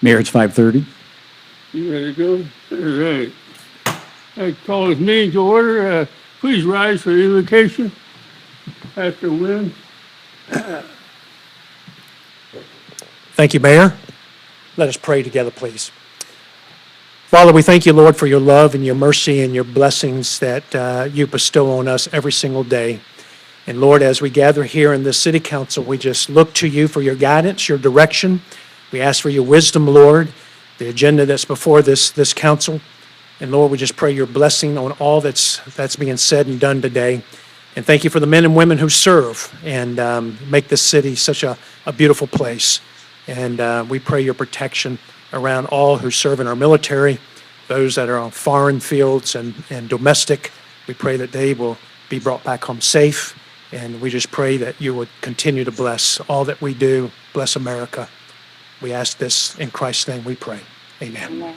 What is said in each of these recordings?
Mayor, it's 5:30. You ready to go? All right. I call this meeting to order. Please rise for the invocation. Pastor Wynn. Thank you, Mayor. Let us pray together, please. Father, we thank you, Lord, for your love and your mercy and your blessings that you bestow on us every single day. And Lord, as we gather here in this city council, we just look to you for your guidance, your direction. We ask for your wisdom, Lord, the agenda that's before this council. And Lord, we just pray your blessing on all that's being said and done today. And thank you for the men and women who serve and make this city such a beautiful place. And we pray your protection around all who serve in our military, those that are on foreign fields and domestic. We pray that they will be brought back home safe. And we just pray that you would continue to bless all that we do. Bless America. We ask this in Christ's name we pray. Amen. Amen.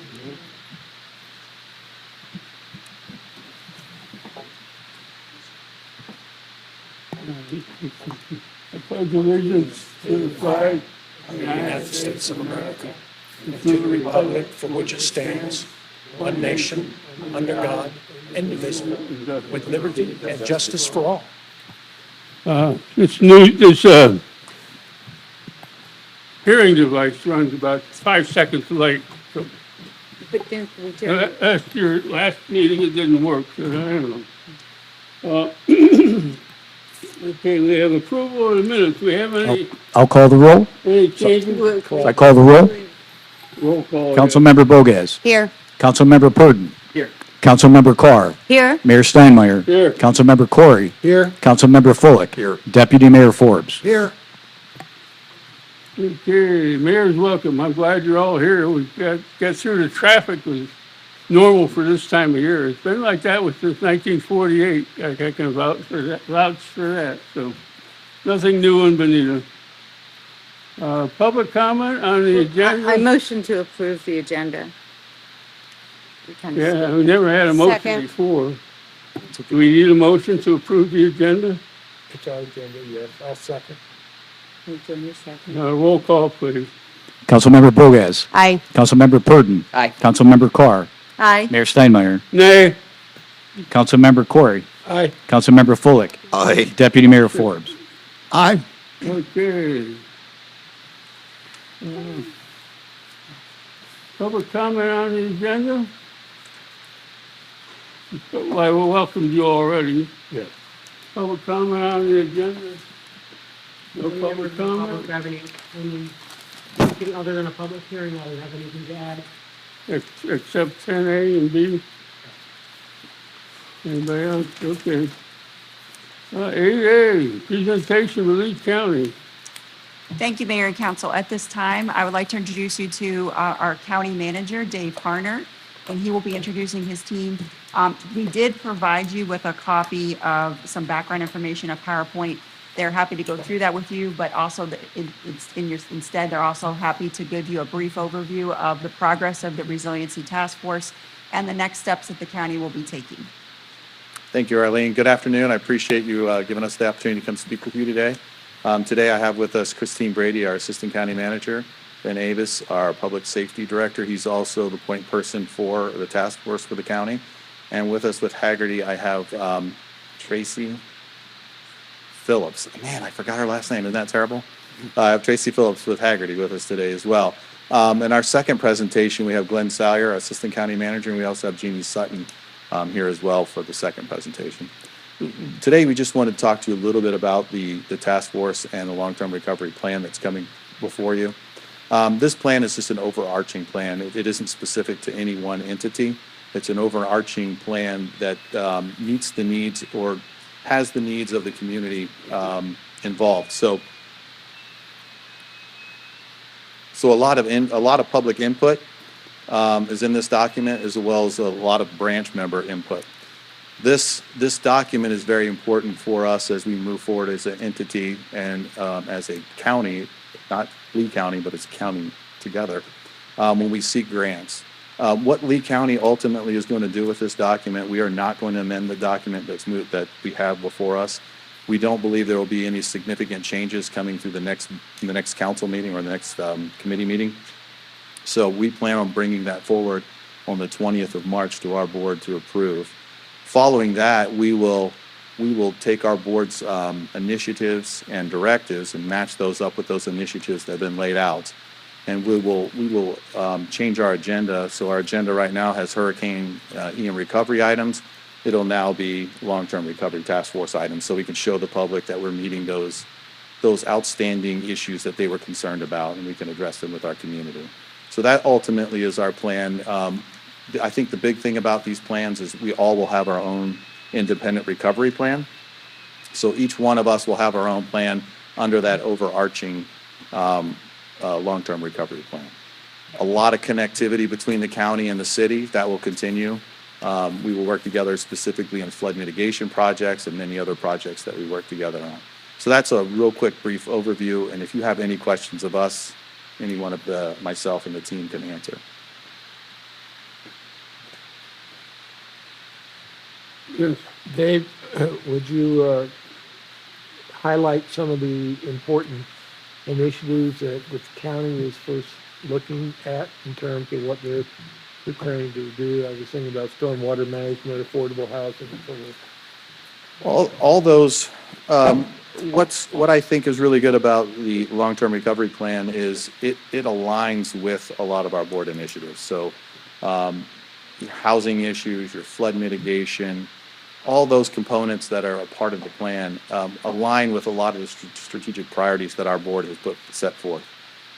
I pledge allegiance to the flag of the United States of America, and to the republic for which it stands, one nation, under God, indivisible, with liberty and justice for all. This hearing device runs about 5 seconds late. So But then we do. last your last meeting, it didn't work. So I don't know. Okay, we have approval of the minutes. We have I'll call the roll. any changes? If I call the roll, Roll call. Councilmember Bogas, Here. Councilmember Purdon, Here. Councilmember Carr, Here. Mayor Steinmeier, Here. Councilmember Corey, Here. Councilmember Fullick, Deputy Mayor Forbes. Here. Okay, Mayor's welcome. I'm glad you're all here. We got through the traffic was normal for this time of year. It's been like that since 1948. I can vouch for that. So nothing new in Bonita. Public comment on the I agenda? motion to approve the agenda. We kind of Yeah, we never had a motion Second. before. Do we need a motion to approve the agenda? It's our agenda, yes. I'll second. skipped in a second. Roll call, please. Councilmember Bogas, Aye. Councilmember Purdon, Aye. Councilmember Carr, Aye. Mayor Steinmeier, Nay. Councilmember Corey, Aye. Councilmember Fullick, Aye. Deputy Mayor Forbes. Aye. Okay. Public comment on the agenda? Well, I welcomed you already. Yes. Public comment on the agenda? No public comment? Have anything other than a public hearing, I don't have anything to add. Except 10A and B? Anybody else? Okay. 8A, presentation with Lee County. Thank you, Mayor and Council. At this time, I would like to introduce you to our county manager, Dave Harner, and he will be introducing his team. We did provide you with a copy of some background information, a PowerPoint. They're happy to go through that with you, but also instead, they're also happy to give you a brief overview of the progress of the Resiliency Task Force and the next steps that the county will be taking. Thank you, Arlene. Good afternoon. I appreciate you giving us the opportunity to come speak with you today. Today I have with us Christine Brady, our Assistant County Manager, Ben Avis, our Public Safety Director. He's also the point person for the task force for the county. And with us with Haggerty, I have Tracy Phillips. Man, I forgot her last name. Isn't that terrible? I have Tracy Phillips with Haggerty with us today as well. In our second presentation, we have Glenn Salyer, our Assistant County Manager, and we also have Jeannie Sutton here as well for the second presentation. Today, we just wanted to talk to you a little bit about the task force and the long-term recovery plan that's coming before you. This plan is just an overarching plan. It isn't specific to any one entity. It's an overarching plan that meets the needs or has the needs of the community involved. So a lot of public input is in this document, as well as a lot of branch member input. This document is very important for us as we move forward as an entity and as a county, not Lee County, but as a county together, when we seek grants. What Lee County ultimately is going to do with this document, we are not going to amend the document that we have before us. We don't believe there will be any significant changes coming through the next council meeting or the next committee meeting. So we plan on bringing that forward on the 20th of March to our board to approve. Following that, we will take our board's initiatives and directives and match those up with those initiatives that have been laid out. And we will change our agenda. So our agenda right now has Hurricane Ian recovery items. It'll now be long-term recovery task force items, so we can show the public that we're meeting those outstanding issues that they were concerned about, and we can address them with our community. So that ultimately is our plan. I think the big thing about these plans is we all will have our own independent recovery plan. So each one of us will have our own plan under that overarching long-term recovery plan. A lot of connectivity between the county and the city, that will continue. We will work together specifically on flood mitigation projects and many other projects that we work together on. So that's a real quick, brief overview, and if you have any questions of us, any one of myself and the team can answer. Yes. Dave, would you highlight some of the important initiatives that the county is first looking at in terms of what they're preparing to do? I was thinking about stormwater management, affordable housing, and so forth. All those, what I think is really good about the long-term recovery plan is it aligns with a lot of our board initiatives. So your housing issues, your flood mitigation, all those components that are a part of the plan align with a lot of the strategic priorities that our board has set forth.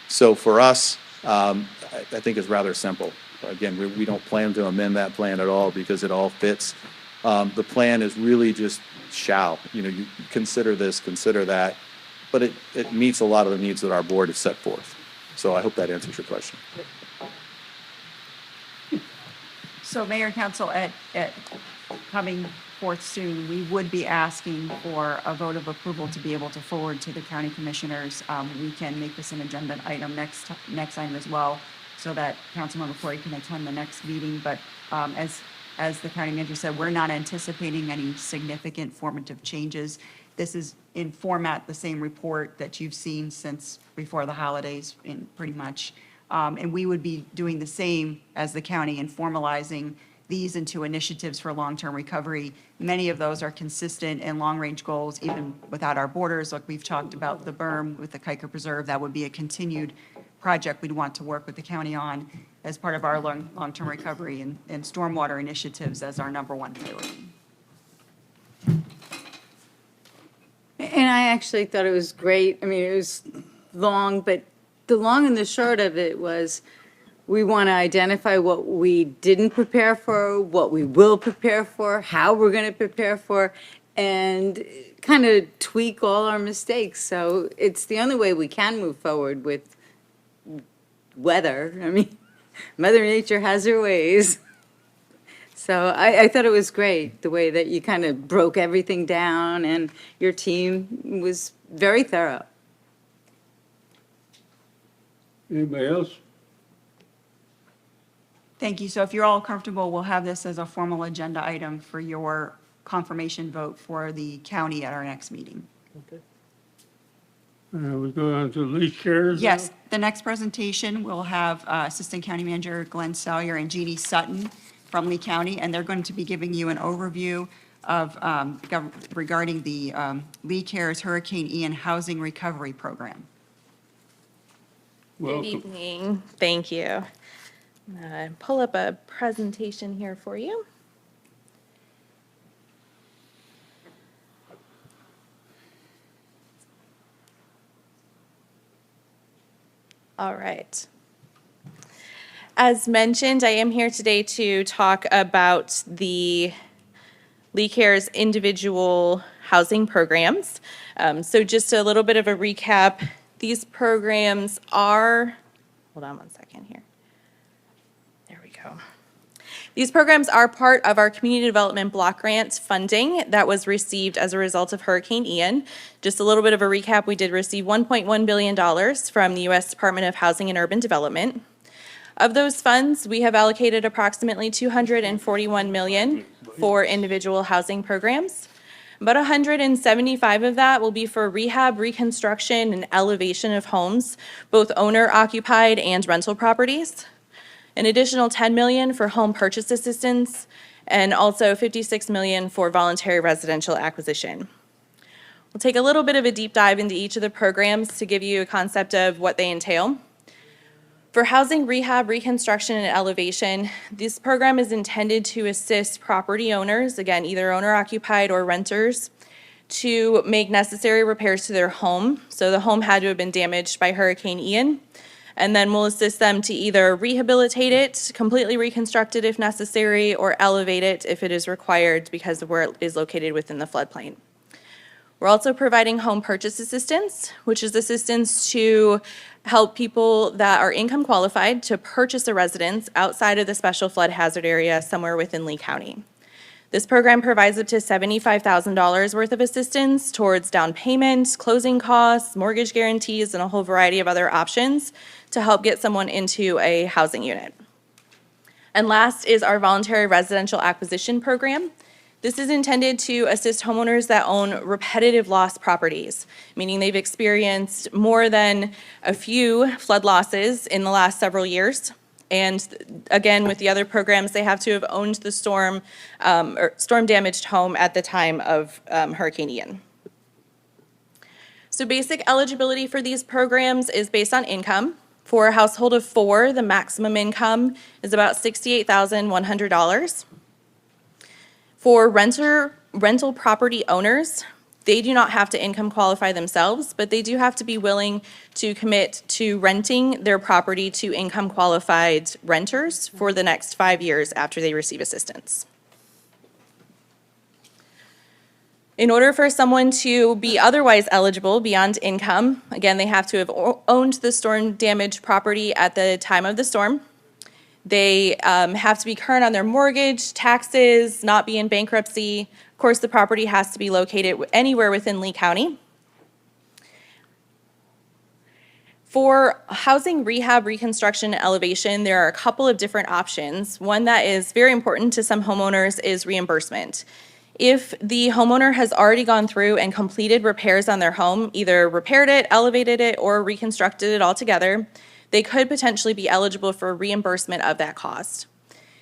So for us, I think it's rather simple. Again, we don't plan to amend that plan at all because it all fits. The plan is really just you consider this, consider that, but it meets a lot of the needs that our board has set forth. So I hope that answers your question. So Mayor and Council, at coming forth soon, we would be asking for a vote of approval to be able to forward to the county commissioners. We can make this an agenda item next item as well, so that Councilmember Corey can attend the next meeting. But as the county manager said, we're not anticipating any significant formative changes. This is in format the same report that you've seen since before the holidays, in pretty much. And we would be doing the same as the county in formalizing these into initiatives for long-term recovery. Many of those are consistent in long-range goals, even without our borders. Like we've talked about the berm with the Kuiper Preserve, that would be a continued project we'd want to work with the county on as part of our long-term recovery, and stormwater initiatives as our number one priority. And I actually thought it was great. I mean, it was long, but the long and the short of it was we want to identify what we didn't prepare for, what we will prepare for, how we're going to prepare for, and kind of tweak all our mistakes. So it's the only way we can move forward with weather. I mean, Mother Nature has her ways. So I thought it was great, the way that you kind of broke everything down, and your team was very thorough. Anybody else? Thank you. So if you're all comfortable, we'll have this as a formal agenda item for your confirmation vote for the county at our next meeting. We go on to lease shares. now? Yes, the next presentation, we'll have Assistant County Manager Glenn Salyer and Jeannie Sutton from Lee County, and they're going to be giving you an overview of regarding the Lee Cares Hurricane Ian Housing Recovery Program. Good Welcome. evening. Thank you. I'm gonna pull up a presentation here for you. All right. As mentioned, I am here today to talk about the Lee Cares individual housing programs. So just a little bit of a recap. These programs are, hold on one second here. There we go. These programs are part of our community development block grant funding that was received as a result of Hurricane Ian. Just a little bit of a recap, we did receive $1.1 billion from the U.S. Department of Housing and Urban Development. Of those funds, we have allocated approximately $241 million for individual housing programs. About 175 of that will be for rehab, reconstruction, and elevation of homes, both owner-occupied and rental properties. An additional 10 million for home purchase assistance, and also 56 million for voluntary residential acquisition. We'll take a little bit of a deep dive into each of the programs to give you a concept of what they entail. For housing rehab, reconstruction, and elevation, this program is intended to assist property owners, again, either owner-occupied or renters, to make necessary repairs to their home. So the home had to have been damaged by Hurricane Ian. And then we'll assist them to either rehabilitate it, completely reconstruct it if necessary, or elevate it if it is required because of where it is located within the floodplain. We're also providing home purchase assistance, which is assistance to help people that are income qualified to purchase a residence outside of the special flood hazard area somewhere within Lee County. This program provides up to $75,000 worth of assistance towards down payment, closing costs, mortgage guarantees, and a whole variety of other options to help get someone into a housing unit. And last is our voluntary residential acquisition program. This is intended to assist homeowners that own repetitive loss properties, meaning they've experienced more than a few flood losses in the last several years. And again, with the other programs, they have to have owned the storm or storm-damaged home at the time of Hurricane Ian. So basic eligibility for these programs is based on income. For a household of 4, the maximum income is about $68,100. For rental property owners, they do not have to income qualify themselves, but they do have to be willing to commit to renting their property to income qualified renters for the next 5 years after they receive assistance. In order for someone to be otherwise eligible beyond income, again, they have to have owned the storm damaged property at the time of the storm. They have to be current on their mortgage, taxes, not be in bankruptcy. Of course, the property has to be located anywhere within Lee County. For housing rehab, reconstruction, and elevation, there are a couple of different options. One that is very important to some homeowners is reimbursement. If the homeowner has already gone through and completed repairs on their home, either repaired it, elevated it, or reconstructed it altogether, they could potentially be eligible for reimbursement of that cost.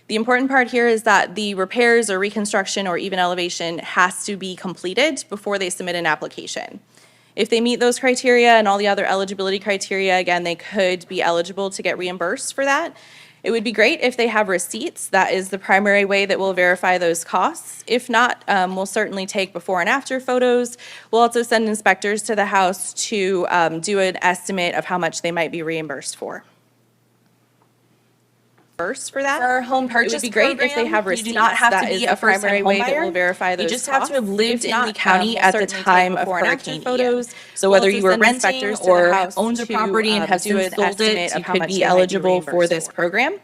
The important part here is that the repairs or reconstruction or even elevation has to be completed before they submit an application. If they meet those criteria and all the other eligibility criteria, again, they could be eligible to get reimbursed for that. It would be great if they have receipts. That is the primary way that we'll verify those costs. If not, we'll certainly take before and after photos. We'll also send inspectors to the house to do an estimate of how much they might be reimbursed for. For that. For our home purchase It would be great if they have program, receipts. you do not have That to is be the a first-time primary way that homebuyer. we'll verify those You just have to have costs. lived If in not, Lee County we'll at the certainly take time of before and after Hurricane Ian. photos. So We'll whether also you were send renting inspectors to the or house owned a to, property and have do since an sold estimate it, of you how could much be they might eligible for reimbursed this program.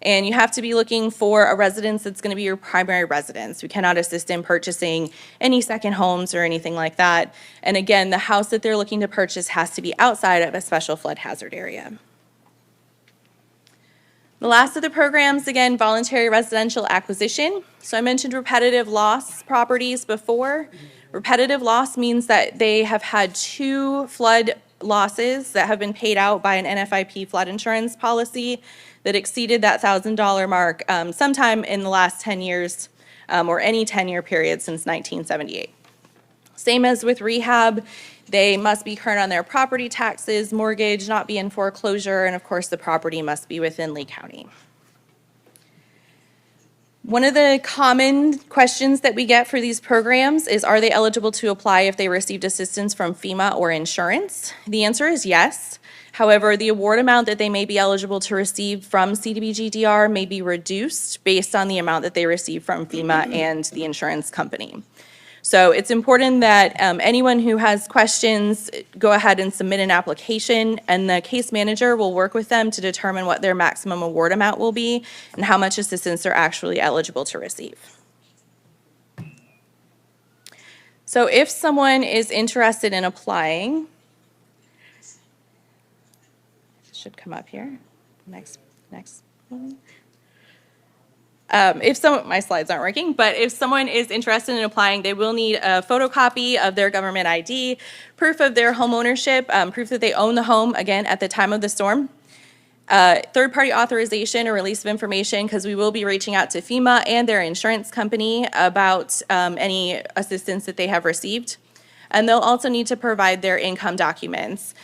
And you have to be looking for a residence that's going to be your primary residence. We cannot assist in purchasing any second homes or anything like that. And again, the house that they're looking to purchase has to be outside of a special flood hazard area. The last of the programs, again, voluntary residential acquisition. So I mentioned repetitive loss properties before. Repetitive loss means that they have had 2 flood losses that have been paid out by an NFIP flood insurance policy that exceeded that $1,000 mark sometime in the last 10 years or any 10-year period since 1978. Same as with rehab, they must be current on their property taxes, mortgage, not be in foreclosure, and of course the property must be within Lee County. One of the common questions that we get for these programs is, are they eligible to apply if they received assistance from FEMA or insurance? The answer is yes. However, the award amount that they may be eligible to receive from CDBG-DR may be reduced based on the amount that they receive from FEMA and the insurance company. So it's important that anyone who has questions, go ahead and submit an application, and the case manager will work with them to determine what their maximum award amount will be and how much assistance they're actually eligible to receive. So if someone is interested in applying, it should come up here. Next one. My slides aren't working, but if someone is interested in applying, they will need a photocopy of their government ID, proof of their home ownership, proof that they own the home, again, at the time of the storm, third-party authorization or release of information, because we will be reaching out to FEMA and their insurance company about any assistance that they have received. And they'll also need to provide their income documents.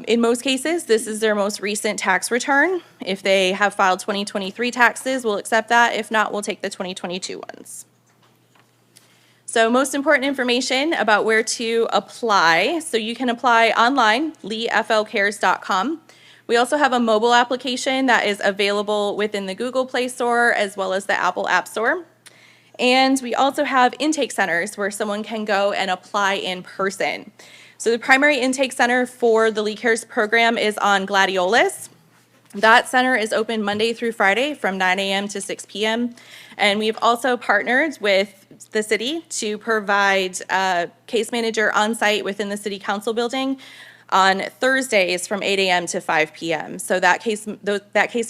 In most cases, this is their most recent tax return. If they have filed 2023 taxes, we'll accept that. If not, we'll take the 2022 ones. So most important information about where to apply. So you can apply online, leeflcares.com. We also have a mobile application that is available within the Google Play Store as well as the Apple App Store. And we also have intake centers where someone can go and apply in person. So the primary intake center for the Lee Cares program is on Gladiolus. That center is open Monday through Friday from 9 a.m. to 6 p.m. And we've also partnered with the city to provide a case manager on site within the city council building on Thursdays from 8 a.m. to 5 p.m. So that case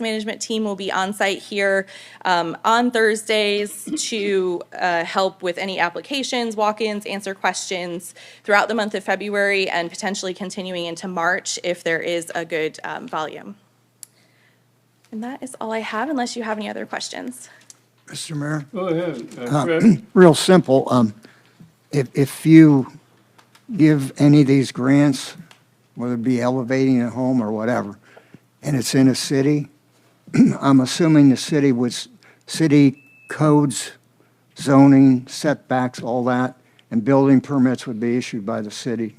management team will be on site here on Thursdays to help with any applications, walk-ins, answer questions throughout the month of February and potentially continuing into March if there is a good volume. And that is all I have, unless you have any other questions. Mr. Mayor, Go ahead, Fred. real simple. If you give any of these grants, whether it be elevating a home or whatever, and it's in a city, I'm assuming the city codes, zoning, setbacks, all that, and building permits would be issued by the city.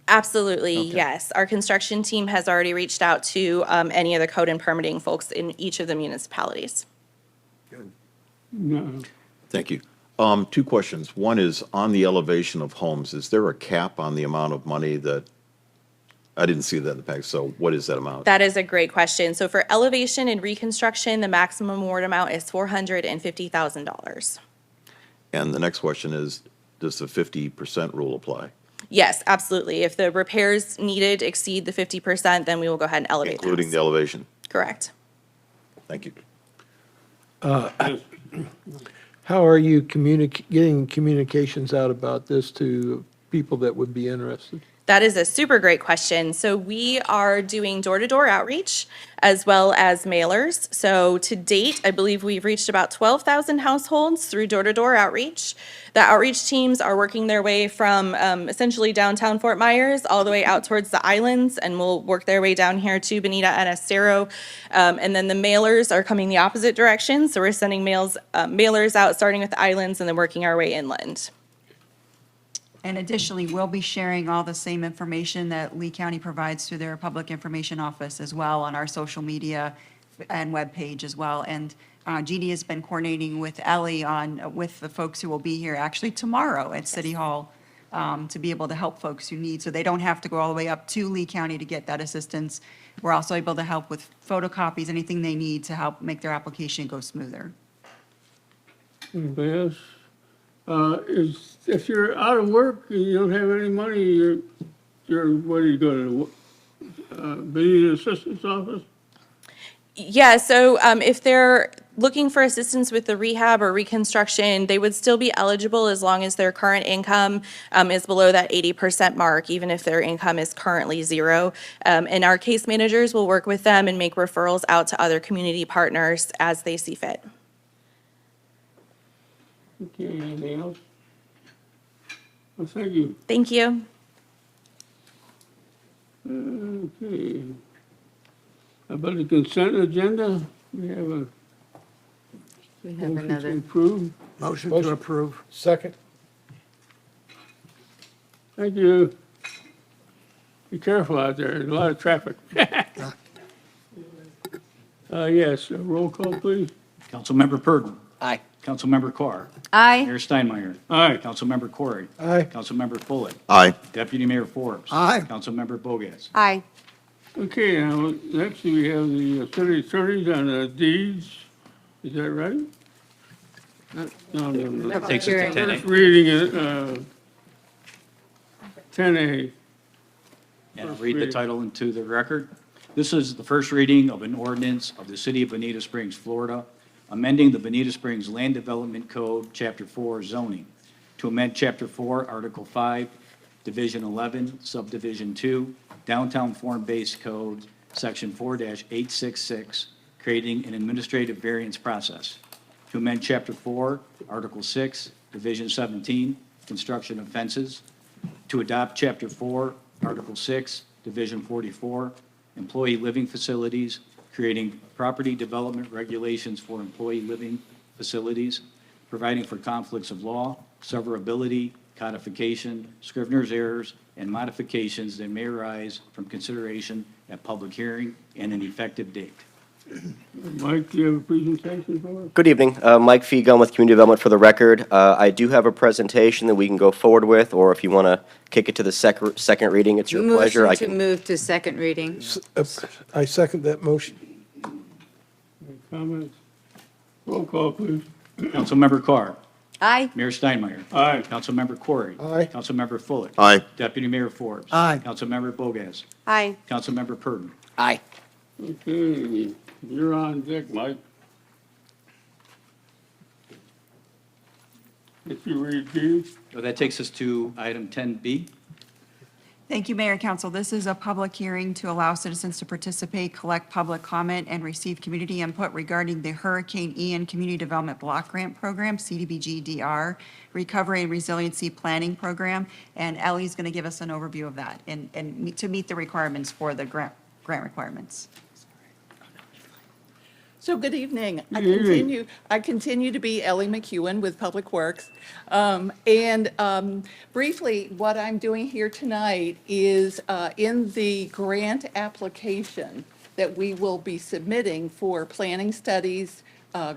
Absolutely, yes. Our construction team has already reached out to any of the code and permitting folks in each of the municipalities. No. Thank you. Two questions. One is on the elevation of homes, is there a cap on the amount of money that, I didn't see that in the pack, so what is that amount? That is a great question. So for elevation and reconstruction, the maximum award amount is $450,000. And the next question is, does the 50% rule apply? Yes, absolutely. If the repairs needed exceed the 50%, then we will go ahead and elevate the Including house. the elevation? Correct. Thank you. How are you getting communications out about this to people that would be interested? That is a super great question. So we are doing door-to-door outreach as well as mailers. So to date, I believe we've reached about 12,000 households through door-to-door outreach. The outreach teams are working their way from essentially downtown Fort Myers all the way out towards the islands, and will work their way down here to Bonita and Estero. And then the mailers are coming the opposite direction. So we're sending mailers out, starting with the islands and then working our way inland. And additionally, we'll be sharing all the same information that Lee County provides through their public information office as well on our social media and webpage as well. And Jeannie has been coordinating with Ellie with the folks who will be here actually tomorrow at City Hall to be able to help folks who need, so they don't have to go all the way up to Lee County to get that assistance. We're also able to help with photocopies, anything they need to help make their application go smoother. Anybody else? If you're out of work and you don't have any money, you're where do you go to? Bonita Assistance Office? Yeah, so if they're looking for assistance with the rehab or reconstruction, they would still be eligible as long as their current income is below that 80% mark, even if their income is currently zero. And our case managers will work with them and make referrals out to other community partners as they see fit. Okay, anything else? Well, thank you. Thank you. Okay. About the consent agenda, we have a We have motion to another. approve. Motion to approve. Second. Thank you. Be careful out there, there's a lot of traffic. Yes, roll call, please. Councilmember Purdon. Aye. Councilmember Carr. Aye. Mayor Steinmeier. Aye. Councilmember Corey. Aye. Councilmember Foley. Aye. Deputy Mayor Forbes. Aye. Councilmember Bogas. Aye. Okay, now, next we have the city attorneys on the deeds. Is that right? No. Takes us to 10A. First reading it, 10A. And I'll read the title into the record. This is the first reading of an ordinance of the City of Bonita Springs, Florida, amending the Bonita Springs Land Development Code, Chapter 4 zoning, to amend Chapter 4, Article 5, Division 11, Subdivision 2, Downtown Form-Based Code, Section 4-866, creating an administrative variance process, to amend Chapter 4, Article 6, Division 17, construction of fences, to adopt Chapter 4, Article 6, Division 44, employee living facilities, creating property development regulations for employee living facilities, providing for conflicts of law, severability, codification, scrivener's errors, and modifications that may arise from consideration at public hearing and an effective date. Mike, do you have a presentation for us? Good evening. Mike Feegun with Community Development for the record. I do have a presentation that we can go forward with, or if you want to kick it to the second reading, it's your pleasure. I Motion to can. move to second reading. I second that motion. Any comments? Roll call, please. Councilmember Carr. Aye. Mayor Steinmeier. Aye. Councilmember Corey. Aye. Councilmember Fuller. Aye. Deputy Mayor Forbes. Aye. Councilmember Bogas. Aye. Councilmember Purdon. Aye. Okay, you're on deck, Mike. If you read these, So that takes us to item 10B. Thank you, Mayor and Council. This is a public hearing to allow citizens to participate, collect public comment, and receive community input regarding the Hurricane Ian Community Development Block Grant Program, CDBG-DR, Recovery and Resiliency Planning Program. And Ellie's going to give us an overview of that and to meet the requirements for the grant requirements. So good evening. Good evening. I continue to be Ellie McEwen with Public Works. Briefly, what I'm doing here tonight is in the grant application that we will be submitting for planning studies,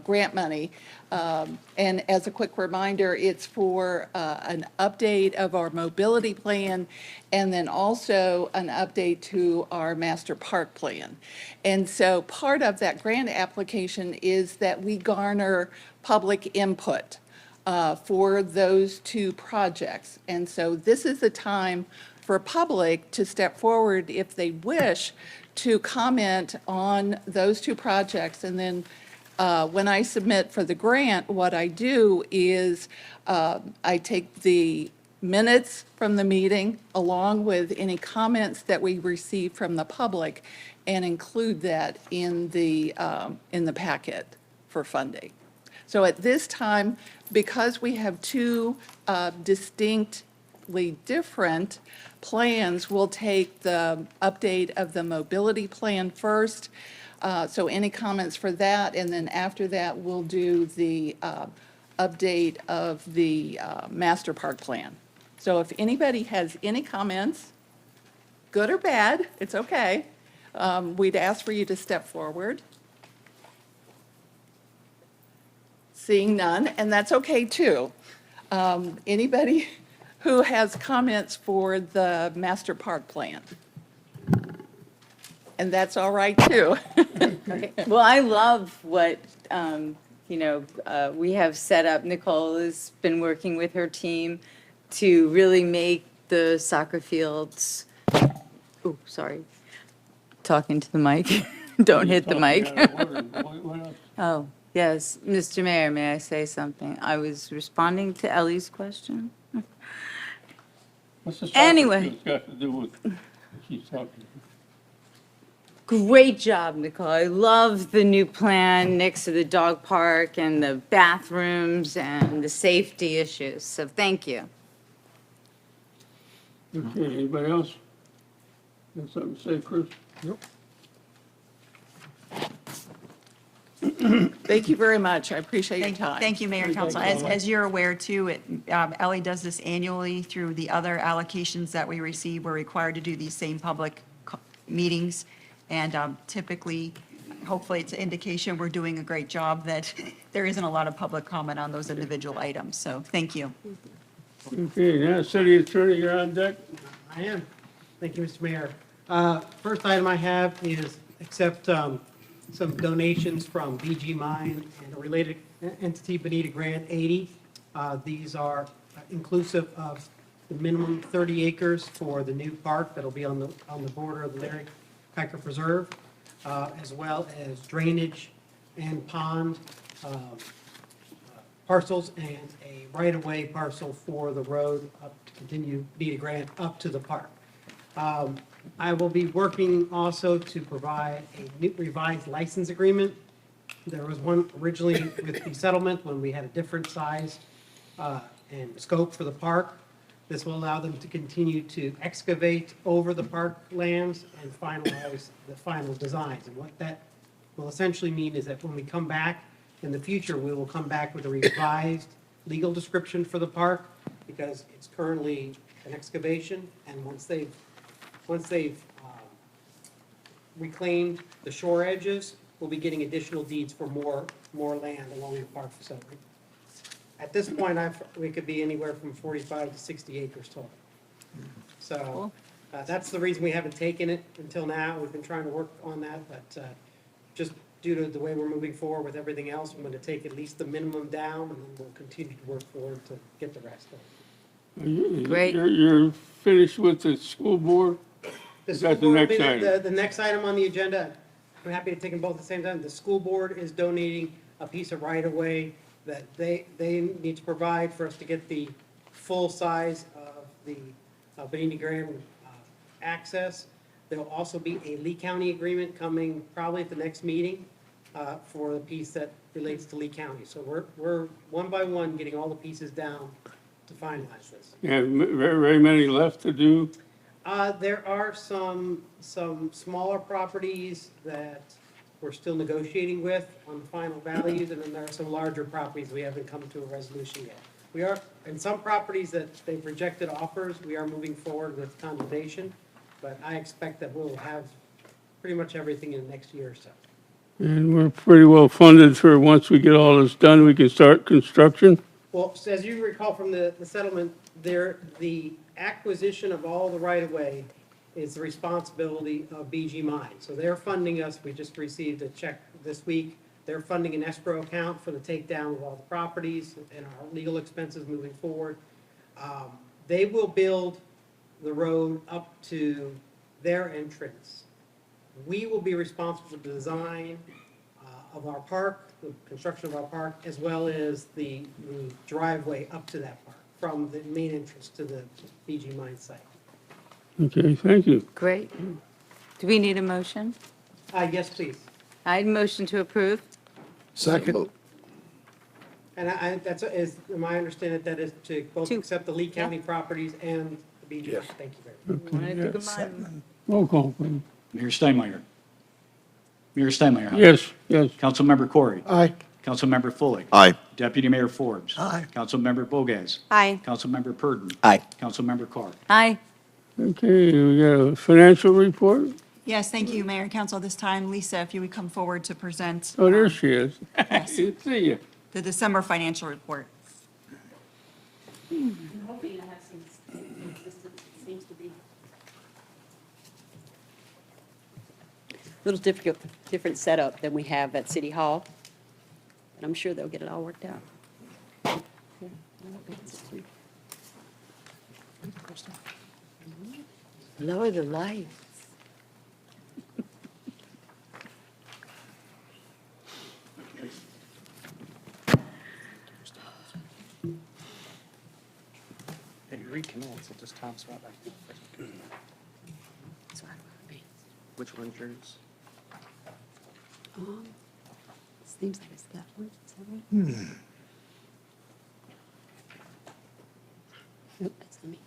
grant money. And as a quick reminder, it's for an update of our mobility plan and then also an update to our master park plan. And so part of that grant application is that we garner public input for those two projects. And so this is the time for public to step forward if they wish to comment on those two projects. And then when I submit for the grant, what I do is I take the minutes from the meeting along with any comments that we receive from the public and include that in the packet for funding. So at this time, because we have two distinctly different plans, we'll take the update of the mobility plan first. So any comments for that, and then after that, we'll do the update of the master park plan. So if anybody has any comments, good or bad, it's okay. We'd ask for you to step forward. Seeing none, and that's okay too. Anybody who has comments for the master park plan? And that's all right too. Okay. Well, I love what, we have set up. Nicole has been working with her team to really make the soccer fields, oh, sorry, talking to the mic. Don't hit the mic. Oh, yes, Mr. Mayor, may I say something? I was responding to Ellie's question. what's the Anyway. soccer got to do with, she's talking. Great job, Nicole. I love the new plan next to the dog park and the bathrooms and the safety issues. So thank you. Okay, anybody else? Got something to say, Chris? Nope. Thank you very much. I appreciate your time. Thank you, Mayor and Council. As you're aware too, Ellie does this annually through the other allocations that we receive. We're required to do these same public meetings. And typically, hopefully it's an indication we're doing a great job that there isn't a lot of public comment on those individual items. So thank you. Okay, now City Attorney, you're on deck. I am. Thank you, Mr. Mayor. First item I have is accept some donations from BG Mine and a related entity, Bonita Grant 80. These are inclusive of the minimum 30 acres for the new park that'll be on the border of the Larry Kiker Preserve, as well as drainage and pond parcels and a right-of-way parcel for the road up to continue Bonita Grant up to the park. I will be working also to provide a new revised license agreement. There was one originally with the settlement when we had a different size and scope for the park. This will allow them to continue to excavate over the park lands and finalize the final designs. And what that will essentially mean is that when we come back in the future, we will come back with a revised legal description for the park because it's currently an excavation. And once they've reclaimed the shore edges, we'll be getting additional deeds for more land along the park facility. At this point, we could be anywhere from 45 to 60 acres total. So that's the reason we haven't taken it until now. We've been trying to work on that, but just due to the way we're moving forward with everything else, I'm going to take at least the minimum down, and then we'll continue to work forward to get the rest done. Great. You're finished with the school board? The Is school that the board will next be item? the next item on the agenda. I'm happy to take them both at the same time. The school board is donating a piece of right-of-way that they need to provide for us to get the full size of the Bonita Grant access. There'll also be a Lee County agreement coming probably at the next meeting for the piece that relates to Lee County. So we're one by one getting all the pieces down to finalize this. You have very, very many left to do? There are some smaller properties that we're still negotiating with on the final values, and then there are some larger properties we haven't come to a resolution yet. We are, in some properties that they've rejected offers, we are moving forward with condemnation, but I expect that we'll have pretty much everything in the next year or so. And we're pretty well funded for, once we get all this done, we can start construction? Well, so as you recall from the settlement, the acquisition of all the right-of-way is the responsibility of BG Mine. So they're funding us, we just received a check this week. They're funding an escrow account for the takedown of all the properties and our legal expenses moving forward. They will build the road up to their entrance. We will be responsible for the design of our park, the construction of our park, as well as the driveway up to that park from the main entrance to the BG Mine site. Okay, thank you. Great. Do we need a motion? Yes, please. I'd motion to approve. Second. And is my understanding that is to both Two. accept the Lee County properties and the BG. Yes. Thank you very much. Wanted to combine. Roll call, please. Mayor Steinmeier. Mayor Steinmeier. how? Yes, yes. Councilmember Corey. Aye. Councilmember Foley. Aye. Deputy Mayor Forbes. Aye. Councilmember Bogas. Aye. Councilmember Purdon. Aye. Councilmember Carr. Aye. Okay, we got a financial report? Yes, thank you, Mayor and Council. This time, Lisa, if you would come forward to present Oh, there she is. Yes. Good to see you. the December financial report. Little different setup than we have at City Hall, but I'm sure they'll get it all worked out. Lower the lights. Hey, you read Camille's, it just Tom's spot back there. That's what I wanna be. Which one's yours? Seems like it's that one. Is that right? Nope, that's not me.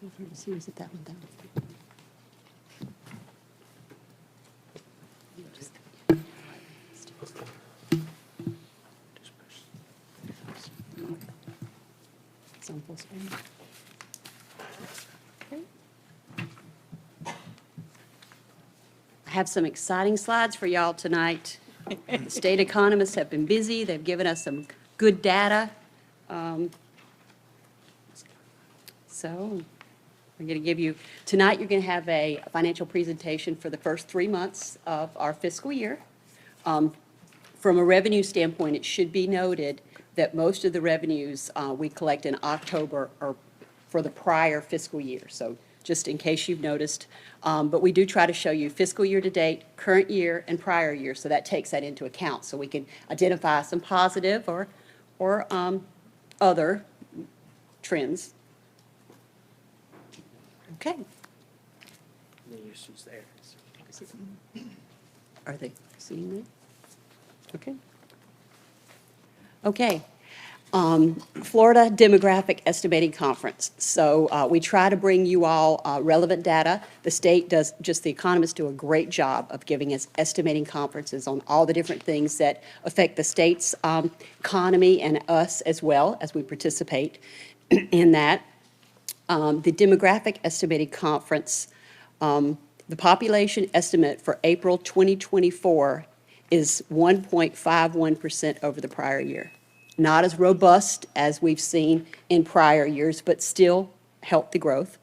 Over to see, is it that one down? You just- It's on full screen. Okay. I have some exciting slides for y'all tonight. The state economists have been busy. They've given us some good data. So we're going to give you, tonight you're going to have a financial presentation for the first 3 months of our fiscal year. From a revenue standpoint, it should be noted that most of the revenues we collect in October are for the prior fiscal year. So just in case you've noticed. But we do try to show you fiscal year to date, current year, and prior year, so that takes that into account. So we can identify some positive or other trends. Okay. The issues there. Are they seeing me? Okay. Okay. Florida Demographic Estimating Conference. So we try to bring you all relevant data. The state does, just the economists do a great job of giving us estimating conferences on all the different things that affect the state's economy and us as well as we participate in that. The Demographic Estimating Conference, the population estimate for April 2024 is 1.51% over the prior year. Not as robust as we've seen in prior years, but still healthy growth.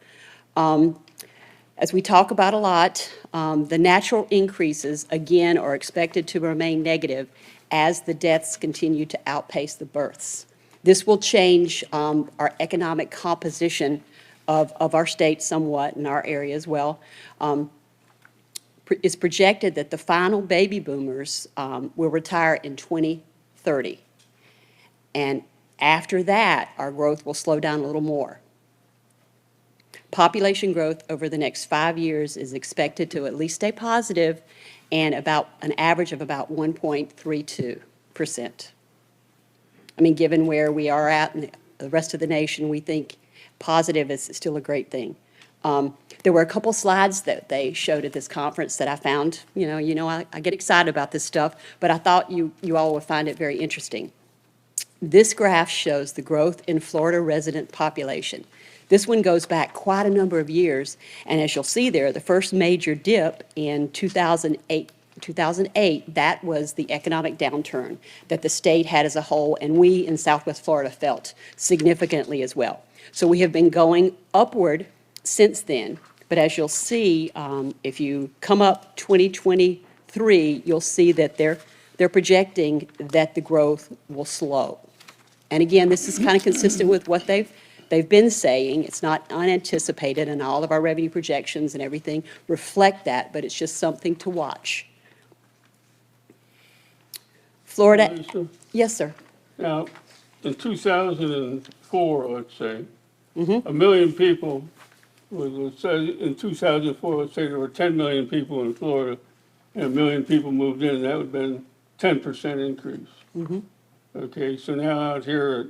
As we talk about a lot, the natural increases, again, are expected to remain negative as the deaths continue to outpace the births. This will change our economic composition of our state somewhat, and our area as well. It's projected that the final baby boomers will retire in 2030. And after that, our growth will slow down a little more. Population growth over the next 5 years is expected to at least stay positive and about an average of about 1.32%. I mean, given where we are at in the rest of the nation, we think positive is still a great thing. There were a couple slides that they showed at this conference that I found, I get excited about this stuff, but I thought you all would find it very interesting. This graph shows the growth in Florida resident population. This one goes back quite a number of years, and as you'll see there, the first major dip in 2008, that was the economic downturn that the state had as a whole, and we in Southwest Florida felt significantly as well. So we have been going upward since then, but as you'll see, if you come up 2023, you'll see that they're projecting that the growth will slow. And again, this is kind of consistent with what they've been saying. It's not unanticipated, and all of our revenue projections and everything reflect that, but it's just something to watch. Florida, Lisa, yes, sir. now, in 2004, let's say, 1 million people, let's say in 2004, let's say there were 10 million people in Florida, and 1 million people moved in, that would have been 10% increase. Okay, so now out here,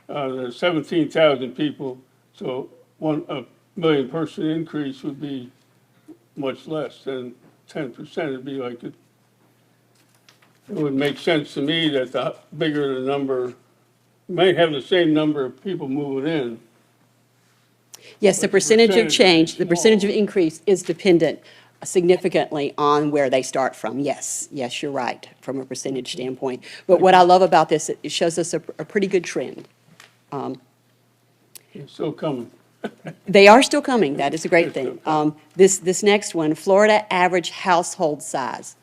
there's 17,000 people, so a million person increase would be much less than 10%. It'd be like it would make sense to me that the bigger the number, you might have the same number of people moving in. Yes, the But the percentage of percentage change, is the percentage of small. increase is dependent significantly on where they start from. Yes, you're right, from a percentage standpoint. But what I love about this, it shows us a pretty good trend. It's still coming. They are still coming, that is a great thing. This next one, Florida average household size.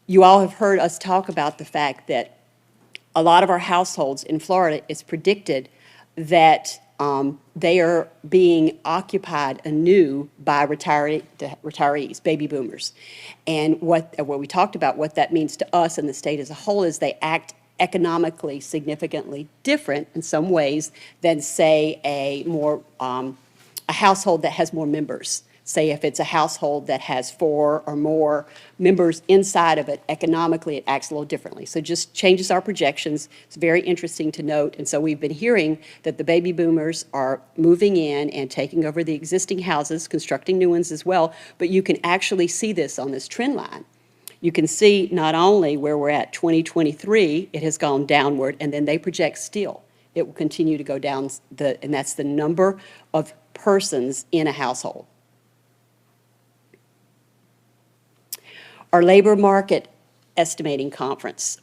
You all have heard us talk about the fact that a lot of our households in Florida, it's predicted that they are being occupied anew by retirees, baby boomers. And what we talked about, what that means to us and the state as a whole, is they act economically significantly different in some ways than, say, a household that has more members. Say if it's a household that has 4 or more members inside of it, economically it acts a little differently. So just changes our projections. It's very interesting to note. And so we've been hearing that the baby boomers are moving in and taking over the existing houses, constructing new ones as well. But you can actually see this on this trend line. You can see not only where we're at 2023, it has gone downward, and then they project still it will continue to go down, and that's the number of persons in a household. Our labor market estimating conference.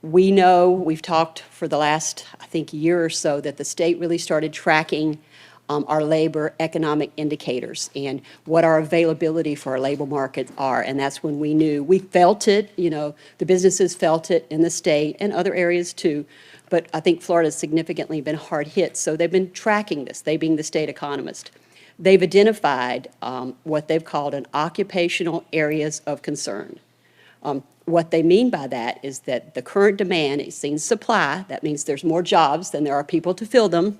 We know, we've talked for the last, I think, year or so, that the state really started tracking our labor economic indicators and what our availability for our labor markets are. And that's when we knew, we felt it, the businesses felt it in the state and other areas too. But I think Florida's significantly been hard hit, so they've been tracking this, they being the state economist. they've identified what they've called an occupational areas of concern. What they mean by that is that the current demand exceeds supply. That means there's more jobs than there are people to fill them.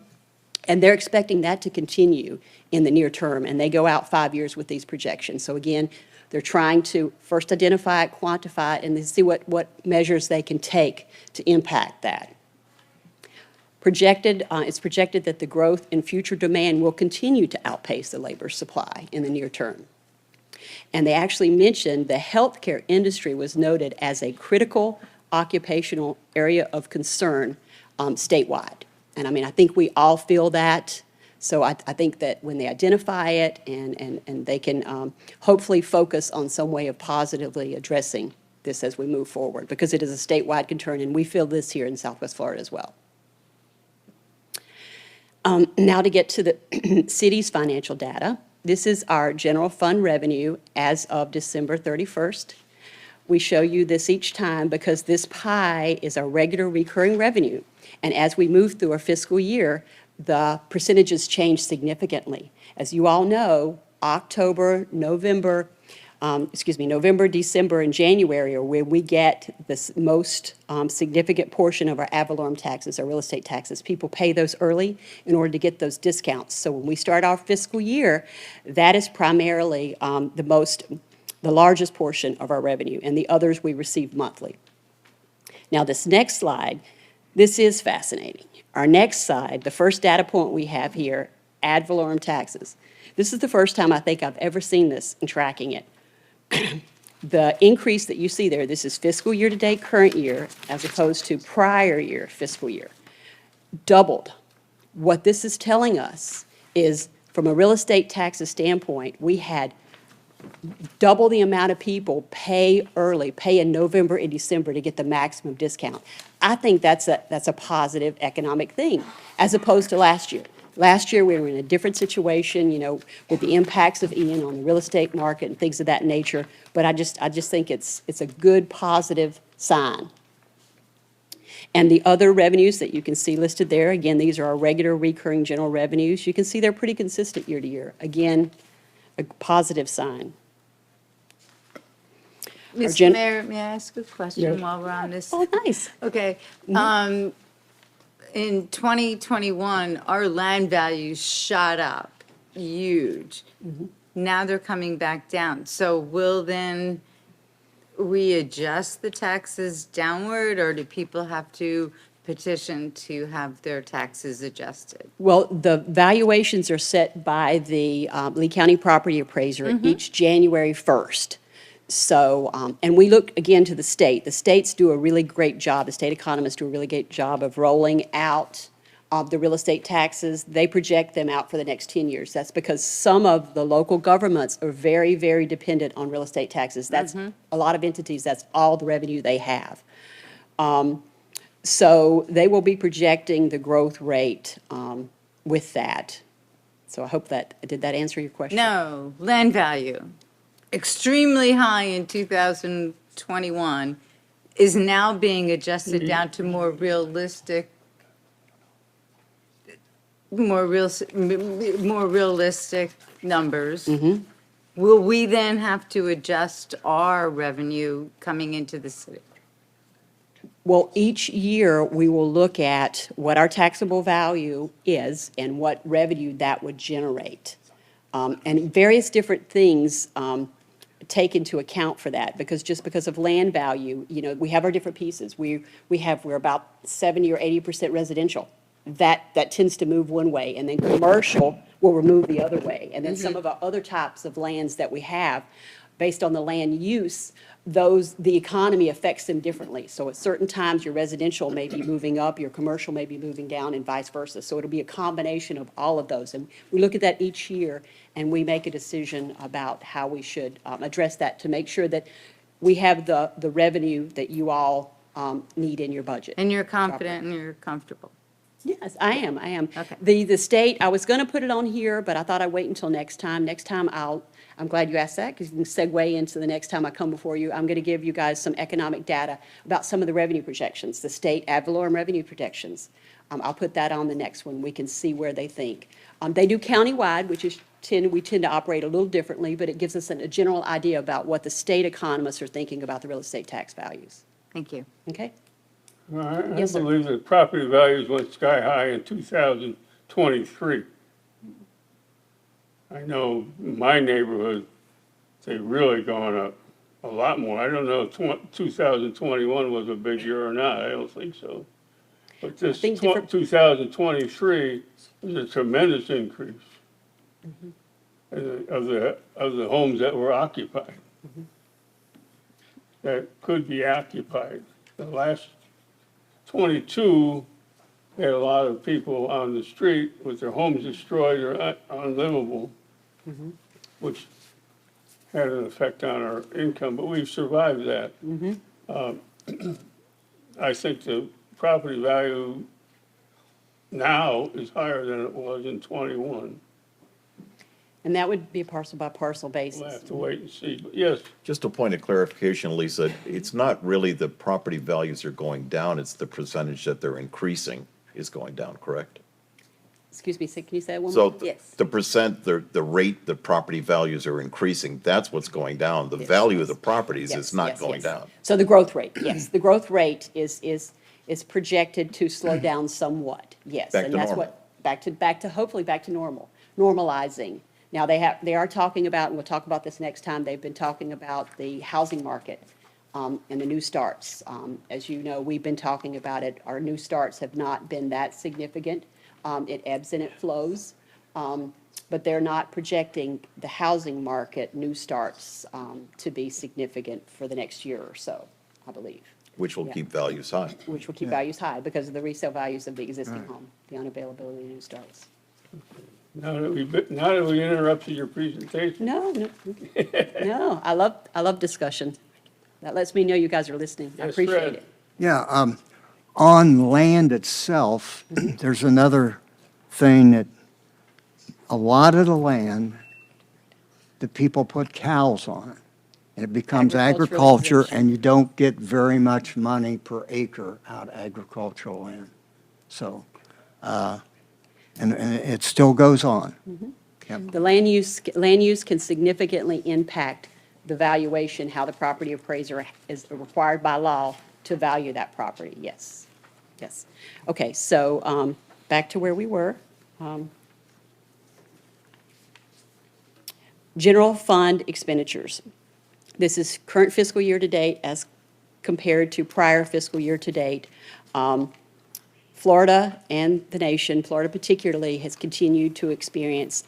And they're expecting that to continue in the near term. And they go out 5 years with these projections. So again, they're trying to first identify it, quantify it, and then see what measures they can take to impact that. It's projected that the growth in future demand will continue to outpace the labor supply in the near term. And they actually mentioned the healthcare industry was noted as a critical occupational area of concern statewide. And I mean, I think we all feel that. So I think that when they identify it and they can hopefully focus on some way of positively addressing this as we move forward, because it is a statewide concern, and we feel this here in Southwest Florida as well. Now to get to the city's financial data. This is our general fund revenue as of December 31st. We show you this each time because this pie is our regular recurring revenue. And as we move through our fiscal year, the percentages change significantly. As you all know, November, December, and January are where we get the most significant portion of our ad valorem taxes, our real estate taxes. People pay those early in order to get those discounts. So when we start our fiscal year, that is primarily the largest portion of our revenue, and the others we receive monthly. Now, this next slide, this is fascinating. Our next slide, the first data point we have here, ad valorem taxes. This is the first time I think I've ever seen this in tracking it. The increase that you see there, this is fiscal year to date, current year, as opposed to prior year, fiscal year, doubled. What this is telling us is, from a real estate taxes standpoint, we had double the amount of people pay early, pay in November and December to get the maximum discount. I think that's a positive economic thing, as opposed to last year. Last year, we were in a different situation, with the impacts of Ian on the real estate market and things of that nature. But I just think it's a good, positive sign. And the other revenues that you can see listed there, again, these are our regular recurring general revenues. You can see they're pretty consistent year to year. Again, a positive sign. Mr. Mayor, may I ask a question Yeah. while we're on this? Oh, nice. Okay. In 2021, our land values shot up huge. Now they're coming back down. So will then we adjust the taxes downward, or do people have to petition to have their taxes adjusted? Well, the valuations are set by the Lee County Property Appraiser each January 1st. So, and we look again to the state. The states do a really great job, the state economists do a really great job of rolling out the real estate taxes. They project them out for the next 10 years. That's because some of the local governments are very, very dependent on real estate taxes. That's a lot of entities, that's all the revenue they have. So they will be projecting the growth rate with that. So I hope did that answer your question? No, land value, extremely high in 2021, is now being adjusted down to more realistic numbers. Will we then have to adjust our revenue coming into the city? Well, each year, we will look at what our taxable value is and what revenue that would generate. And various different things take into account for that, because of land value, we have our different pieces. We're about 70 or 80% residential. That tends to move one way, and then commercial will move the other way. And then some of our other types of lands that we have, based on the land use, the economy affects them differently. So at certain times, your residential may be moving up, your commercial may be moving down, and vice versa. So it'll be a combination of all of those. And we look at that each year, and we make a decision about how we should address that to make sure that we have the revenue that you all need in your budget. And you're confident and you're comfortable? Yes, I am. Okay. The state, I was going to put it on here, but I thought I'd wait until next time. Next time I'm glad you asked that, because you can segue into the next time I come before you. I'm going to give you guys some economic data about some of the revenue projections, the state ad valorem revenue projections. I'll put that on the next one. We can see where they think. They do countywide, which is we tend to operate a little differently, but it gives us a general idea about what the state economists are thinking about the real estate tax values. Thank you. Okay? I Yes, sir. believe that property values went sky high in 2023. I know in my neighborhood, they've really gone up a lot more. I don't know if 2021 was a big year or not. I don't think so. But this think different- 2023 is a tremendous increase of the homes that were occupied, that could be occupied. The last 22, they had a lot of people on the street with their homes destroyed or unlivable, which had an effect on our income, but we've survived that. I think the property value now is higher than it was in '21. And that would be a parcel by parcel basis. We'll have to wait and see, but yes, Just a point of clarification, Lisa, it's not really the property values are going down, it's the percentage that they're increasing is going down, correct? Excuse me, can you say that one So more? Yes. the percent, the rate the property values are increasing, that's what's going down. The Yes, value of the properties Yes, is not yes, going yes. down. So the growth rate, yes, the growth rate is projected to slow down somewhat, yes. Back And to that's normal. what, back to, hopefully back to normal, normalizing. Now, they are talking about, and we'll talk about this next time, they've been talking about the housing market, and the new starts. As you know, we've been talking about it, our new starts have not been that significant. It ebbs and it flows, but they're not projecting the housing market, new starts, to be significant for the next year or so, I believe, Which will Yeah. keep values high. which will keep values high because of the resale values of the existing home, the unavailability of new starts. now that we interrupted your presentation, No, no, no, I love discussion. That lets me know you guys are listening. I Yes, appreciate Fred. it. Yeah, on land itself, there's another thing that a lot of the land, the people put cows on it. And it becomes agriculture, Agriculturalization. and you don't get very much money per acre out of agricultural land. So, and it still goes on. Yep. The land use can significantly impact the valuation, how the property appraiser is required by law to value that property, yes, yes. Okay, so, back to where we were. General fund expenditures. This is current fiscal year to date as compared to prior fiscal year to date. Florida and the nation, Florida particularly, has continued to experience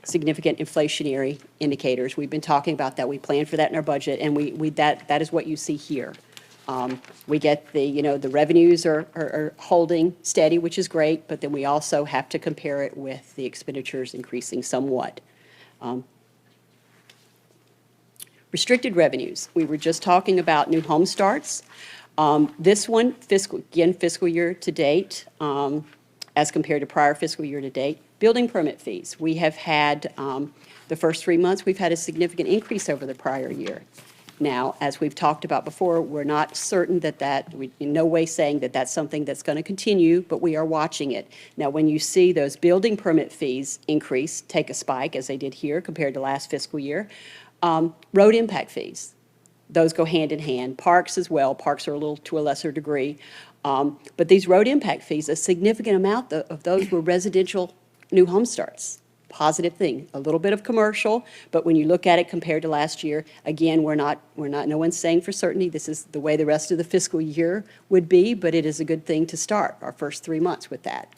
significant inflationary indicators. We've been talking about that. We planned for that in our budget, and that is what you see here. We get the revenues are holding steady, which is great, but then we also have to compare it with the expenditures increasing somewhat. Restricted revenues, we were just talking about new home starts. This one, fiscal year to date, as compared to prior fiscal year to date. Building permit fees, we have had, the first 3 months, we've had a significant increase over the prior year. Now, as we've talked about before, we're not certain we in no way saying that that's something that's going to continue, but we are watching it. Now, when you see those building permit fees increase, take a spike, as they did here compared to last fiscal year, road impact fees, those go hand in hand. Parks as well, parks are a little to a lesser degree. But these road impact fees, a significant amount of those were residential new home starts. Positive thing, a little bit of commercial, but when you look at it compared to last year, again, no one's saying for certainty this is the way the rest of the fiscal year would be, but it is a good thing to start our first 3 months with that.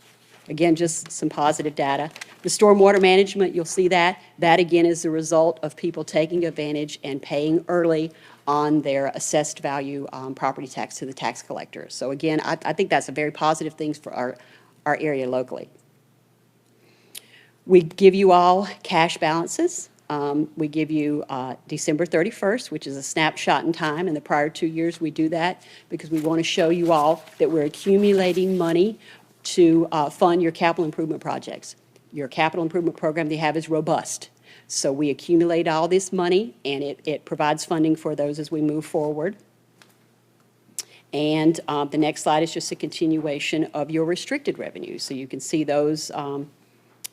Again, just some positive data. The stormwater management, you'll see that. That, again, is the result of people taking advantage and paying early on their assessed value property tax to the tax collector. So again, I think that's a very positive thing for our area locally. We give you all cash balances. We give you December 31st, which is a snapshot in time. In the prior 2 years, we do that because we want to show you all that we're accumulating money to fund your capital improvement projects. Your capital improvement program they have is robust. So we accumulate all this money, and it provides funding for those as we move forward. And the next slide is just a continuation of your restricted revenues. So you can see those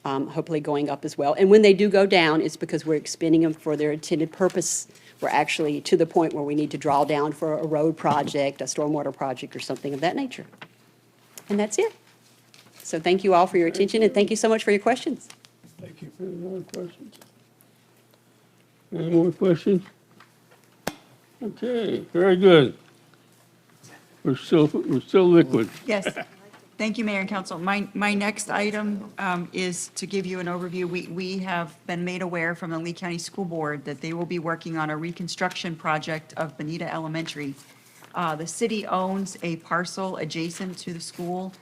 hopefully going up as well. And when they do go down, it's because we're expending them for their intended purpose. We're actually to the point where we need to draw down for a road project, a stormwater project, or something of that nature. And that's it. So thank you all for your attention, and thank you so much for your questions. Thank you for the more questions. Any more questions? Okay, very good. We're still liquid. Yes. Thank you, Mayor and Council. My next item is to give you an overview. We have been made aware from the Lee County School Board that they will be working on a reconstruction project of Bonita Elementary. The city owns a parcel adjacent to the school.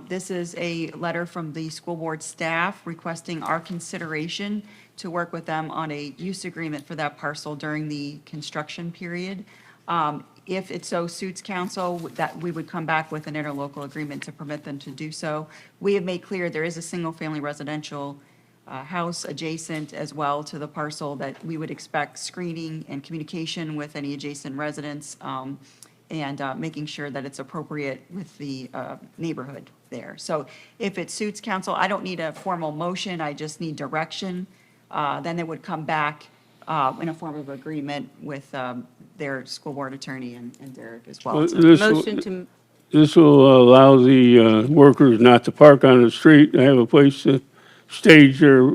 This is a letter from the school board staff requesting our consideration to work with them on a use agreement for that parcel during the construction period. If it so suits council, that we would come back with an interlocal agreement to permit them to do so. We have made clear there is a single-family residential house adjacent as well to the parcel that we would expect screening and communication with any adjacent residents, and making sure that it's appropriate with the neighborhood there. So if it suits council, I don't need a formal motion, I just need direction. Then it would come back in a form of agreement with their school board attorney and Derek as well. So Motion to, This will allow the workers not to park on the street and have a place to stage their,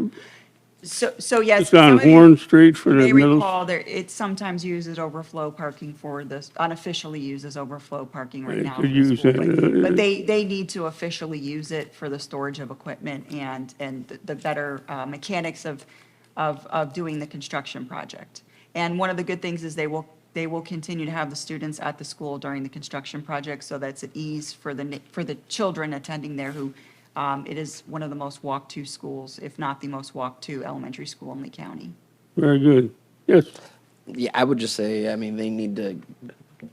So yes. it's on some of you Horn Street for the may middle. recall, there, it sometimes uses overflow parking for this, unofficially uses overflow parking right They now. could for the use school, that, But they need to officially use it for the storage of equipment and the better mechanics of doing the construction project. And one of the good things is they will continue to have the students at the school during the construction project, so that's at ease for the children attending there who, it is one of the most walked-to schools, if not the most walked-to elementary school in Lee County. Very good. Yes, Yeah, I would just say, I mean, they need to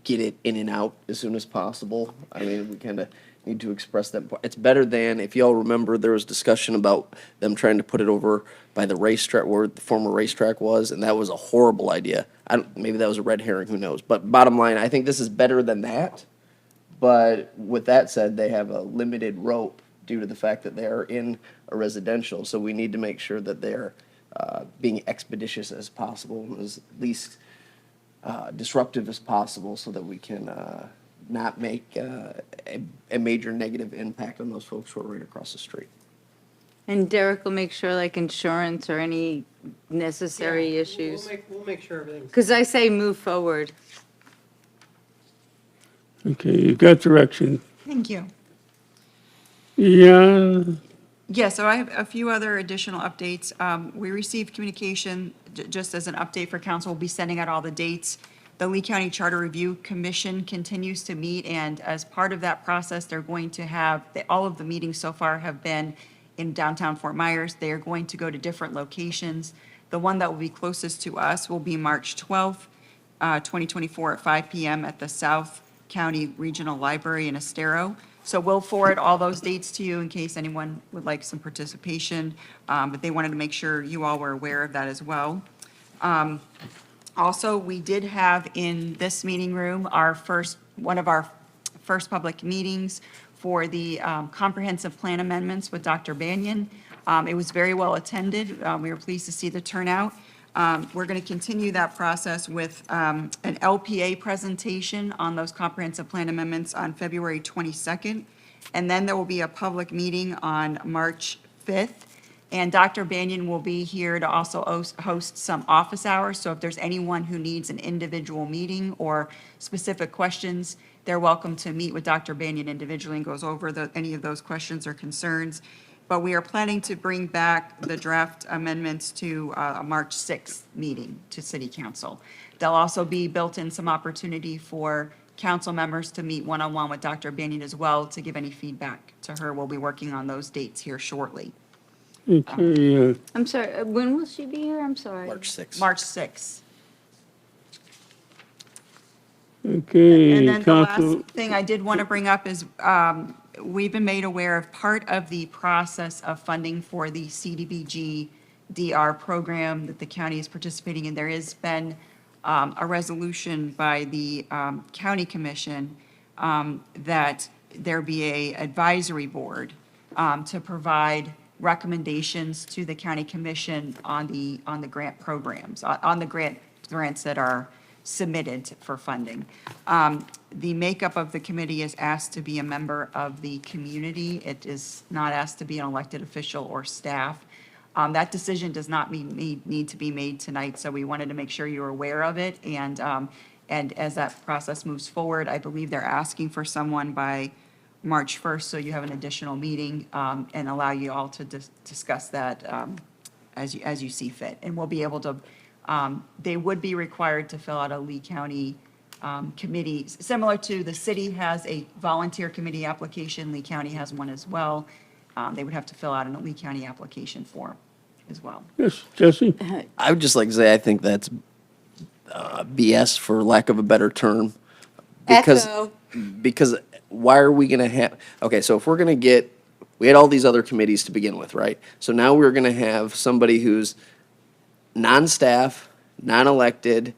get it in and out as soon as possible. I mean, we kind of need to express that. It's better than, if y'all remember, there was discussion about them trying to put it over by the racetrack, where the former racetrack was, and that was a horrible idea. Maybe that was a red herring, who knows? But bottom line, I think this is better than that. But with that said, they have a limited rope due to the fact that they're in a residential. So we need to make sure that they're being expeditious as possible, as least disruptive as possible, so that we can not make a major negative impact on those folks who are right across the street. and Derek will make sure like insurance or any necessary issues. We'll make sure everything's. Because I say move forward. okay, you've got direction. Thank you. Yeah, Yeah, so I have a few other additional updates. We received communication, just as an update for council, we'll be sending out all the dates. The Lee County Charter Review Commission continues to meet, and as part of that process, they're going to have, all of the meetings so far have been in downtown Fort Myers. They are going to go to different locations. The one that will be closest to us will be March 12th, 2024 at 5 p.m. at the South County Regional Library in Estero. So we'll forward all those dates to you in case anyone would like some participation, but they wanted to make sure you all were aware of that as well. Also, we did have in this meeting room one of our first public meetings for the comprehensive plan amendments with Dr. Banyan. It was very well attended. We were pleased to see the turnout. We're going to continue that process with an LPA presentation on those comprehensive plan amendments on February 22nd. And then there will be a public meeting on March 5th. And Dr. Banyan will be here to also host some office hours. So if there's anyone who needs an individual meeting or specific questions, they're welcome to meet with Dr. Banyan individually and goes over any of those questions or concerns. But we are planning to bring back the draft amendments to a March 6th meeting to City Council. There'll also be built in some opportunity for council members to meet one-on-one with Dr. Banyan as well to give any feedback to her. We'll be working on those dates here shortly. okay, I'm sorry, when will she be here? I'm sorry. March 6th. March 6th. okay. And then the Council, last thing I did want to bring up is, we've been made aware of part of the process of funding for the CDBG DR program that the county is participating in. There has been a resolution by the county commission that there be a advisory board to provide recommendations to the county commission on the grant programs, on the grants that are submitted for funding. The makeup of the committee is asked to be a member of the community. It is not asked to be an elected official or staff. That decision does not need to be made tonight, so we wanted to make sure you're aware of it. And as that process moves forward, I believe they're asking for someone by March 1st, so you have an additional meeting and allow you all to discuss that as you see fit. And we'll be able to, they would be required to fill out a Lee County committee, similar to the city has a volunteer committee application, Lee County has one as well. They would have to fill out an Lee County application form as well. Yes, Jesse? I would just like to say, I think that's BS, for lack of a better term. Because, Echo. because why are we gonna have, okay, so if we're gonna get, we had all these other committees to begin with, right? So now we're gonna have somebody who's non-staff, non-elected,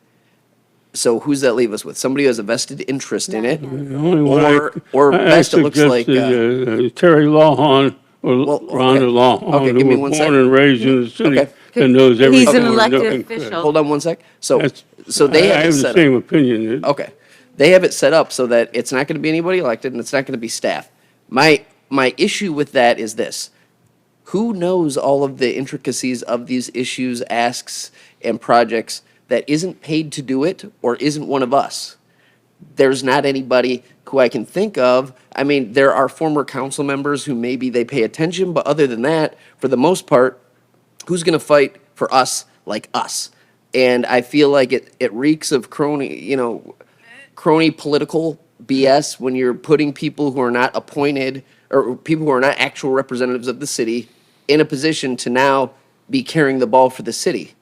so who's that leave us with? Somebody who has a vested interest in it? The only one Or I best, it looks like, suggested, Terry Lawhon, or Well, Rhonda okay. Lawhon, Okay, give me who one was sec. born and raised in the city, Okay. and knows He's everything an we're elected doing. official. hold on one sec. So, That's- so they I have it have the set up. same opinion. Okay. They have it set up so that it's not going to be anybody elected and it's not going to be staff. My issue with that is this. Who knows all of the intricacies of these issues, asks, and projects that isn't paid to do it or isn't one of us? There's not anybody who I can think of. I mean, there are former council members who maybe they pay attention, but other than that, for the most part, who's going to fight for us like us? And I feel like it reeks of crony political BS when you're putting people who are not appointed or people who are not actual representatives of the city in a position to now be carrying the ball for the city.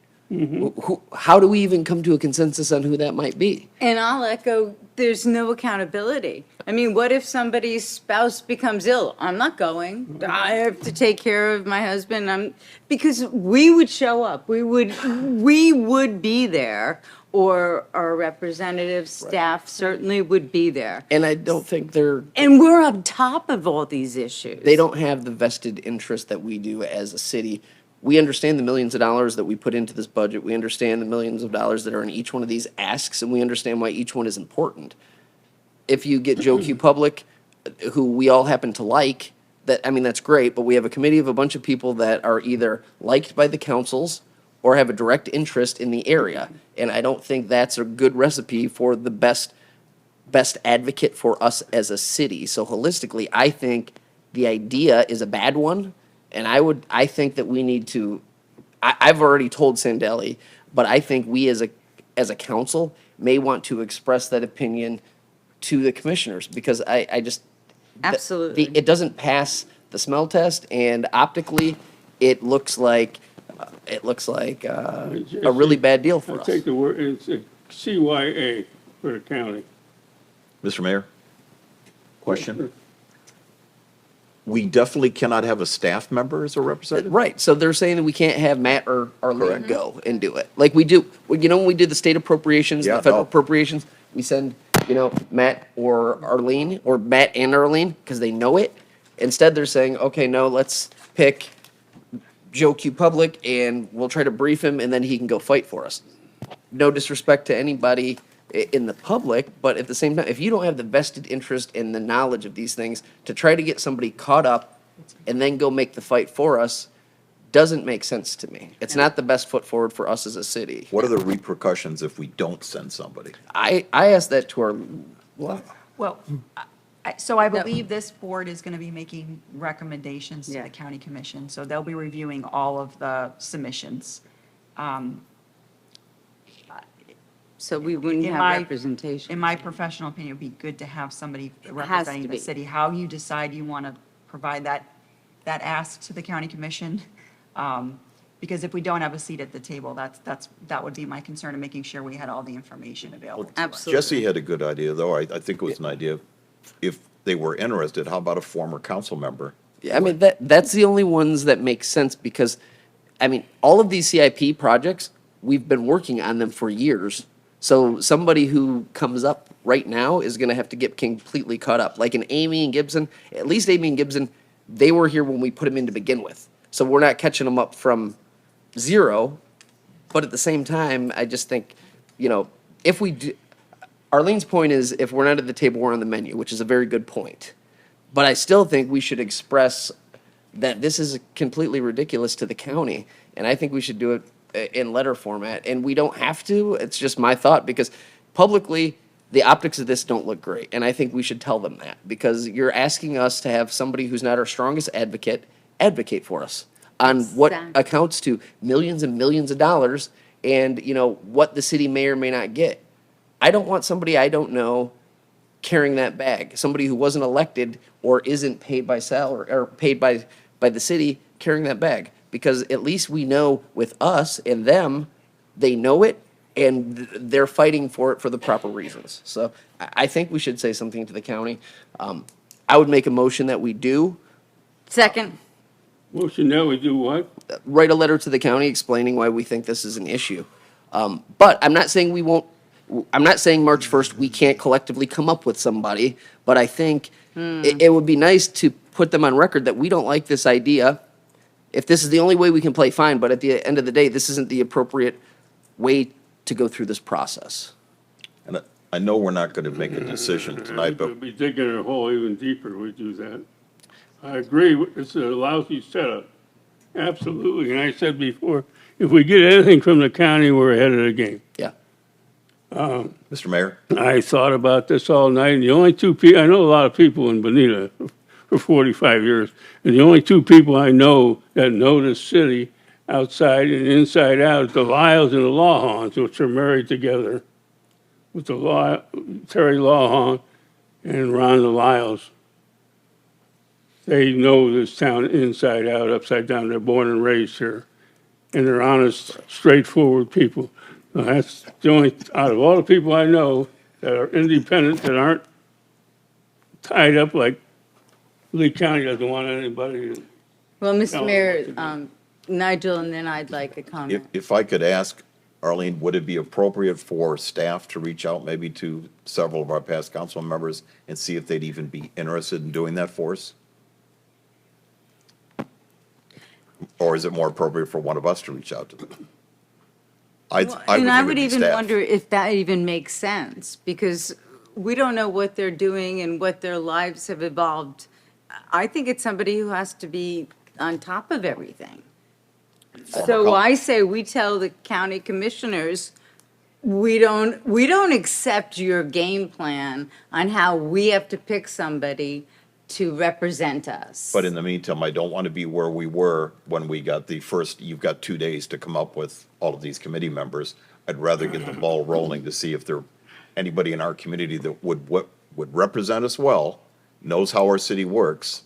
How do we even come to a consensus on who that might be? And I'll echo, there's no accountability. I mean, what if somebody's spouse becomes ill? I'm not going. I have to take care of my husband. Because we would show up. We would be there, or our representative staff certainly would be there. And I don't think And we're on top of all these issues. they don't have the vested interest that we do as a city. We understand the millions of dollars that we put into this budget. We understand the millions of dollars that are in each one of these asks, and we understand why each one is important. If you get Joe Q Public, who we all happen to like, that's great, but we have a committee of a bunch of people that are either liked by the councils or have a direct interest in the area. And I don't think that's a good recipe for the best advocate for us as a city. So holistically, I think the idea is a bad one. And I think that we need to, I've already told Sandelli, but I think we as a council may want to express that opinion to the commissioners, because I just. Absolutely. It doesn't pass the smell test, and optically, it looks like a really bad deal for I us. take the word, it's a CYA for the county. Mr. Mayor? Question? We definitely cannot have a staff member as a representative? Right, so they're saying that we can't have Matt or Arlene Correct. go and do it. Like we do, when we did the state appropriations, Yeah, the federal no. appropriations, we send, Matt or Arlene, or Matt and Arlene, because they know it. Instead, they're saying, okay, no, let's pick Joe Q Public and we'll try to brief him and then he can go fight for us. No disrespect to anybody in the public, but at the same time, if you don't have the vested interest in the knowledge of these things, to try to get somebody caught up and then go make the fight for us doesn't make sense to me. It's not the best foot forward for us as a city. What are the repercussions if we don't send somebody? I asked that to our, Well, so I believe this board is going to be making recommendations to Yeah. the county commission, so they'll be reviewing all of the submissions. So we wouldn't In have my- representation. In my professional opinion, it would be good to have somebody to representing the be. city. How you decide you want to provide that ask to the county commission. Because if we don't have a seat at the table, that would be my concern, in making sure we had all the information available to us. Absolutely. Jesse had a good idea, though. I think it was an idea, if they were interested, how about a former council member? I mean, that's the only ones that make sense, because, all of these CIP projects, we've been working on them for years. So somebody who comes up right now is gonna have to get completely caught up. Like an Amy and Gibson, at least Amy and Gibson, they were here when we put them in to begin with. So we're not catching them up from zero, but at the same time, I just think, if we do, Arlene's point is if we're not at the table, we're on the menu, which is a very good point. But I still think we should express that this is completely ridiculous to the county. And I think we should do it in letter format. And we don't have to. It's just my thought because publicly, the optics of this don't look great. And I think we should tell them that because you're asking us to have somebody who's not our strongest advocate for us on what Exactly. accounts to millions and millions of dollars and, what the city may or may not get. I don't want somebody I don't know carrying that bag. Somebody who wasn't elected or isn't paid by salary or paid by the city carrying that bag. Because at least we know with us and them, they know it and they're fighting for it for the proper reasons. So I think we should say something to the county. I would make a motion that we do Second. Motion that we do what? write a letter to the county explaining why we think this is an issue. But I'm not saying we won't, I'm not saying March 1st, we can't collectively come up with somebody, but I think it would be nice to put them on record that we don't like this idea. If this is the only way we can play, fine, but at the end of the day, this isn't the appropriate way to go through this process. And I know we're not going to make a decision tonight, but We'd be digging a hole even deeper if we do that. I agree, it's a lousy setup, absolutely. And I said before, if we get anything from the county, we're ahead of the game. Yeah. Mr. Mayor, I thought about this all night, and the only two people, I know a lot of people in Bonita for 45 years, and the only two people I know that know this city outside and inside out is the Lyles and the Lawhawns, which are married together with Terry Lawhawn and Rhonda Lyles. They know this town inside out, upside down. They're born and raised here. And they're honest, straightforward people. Now, that's the only, out of all the people I know that are independent, that aren't tied up like Lee County doesn't want anybody to. Well, No, Mr. Mayor, Nigel, and then I'd like a comment. if I could ask, Arlene, would it be appropriate for staff to reach out maybe to several of our past council members and see if they'd even be interested in doing that for us? Or is it more appropriate for one of us to reach out to them? I Well, would and I think would it'd be even staff. wonder if that even makes sense, because we don't know what they're doing and what their lives have evolved. I think it's somebody who has to be on top of everything. So I say we tell the county commissioners, we don't accept your game plan on how we have to pick somebody to represent us. But in the meantime, I don't want to be where we were when we got the first, you've got 2 days to come up with all of these committee members. I'd rather get the ball rolling to see if there, anybody in our community that would represent us well, knows how our city works.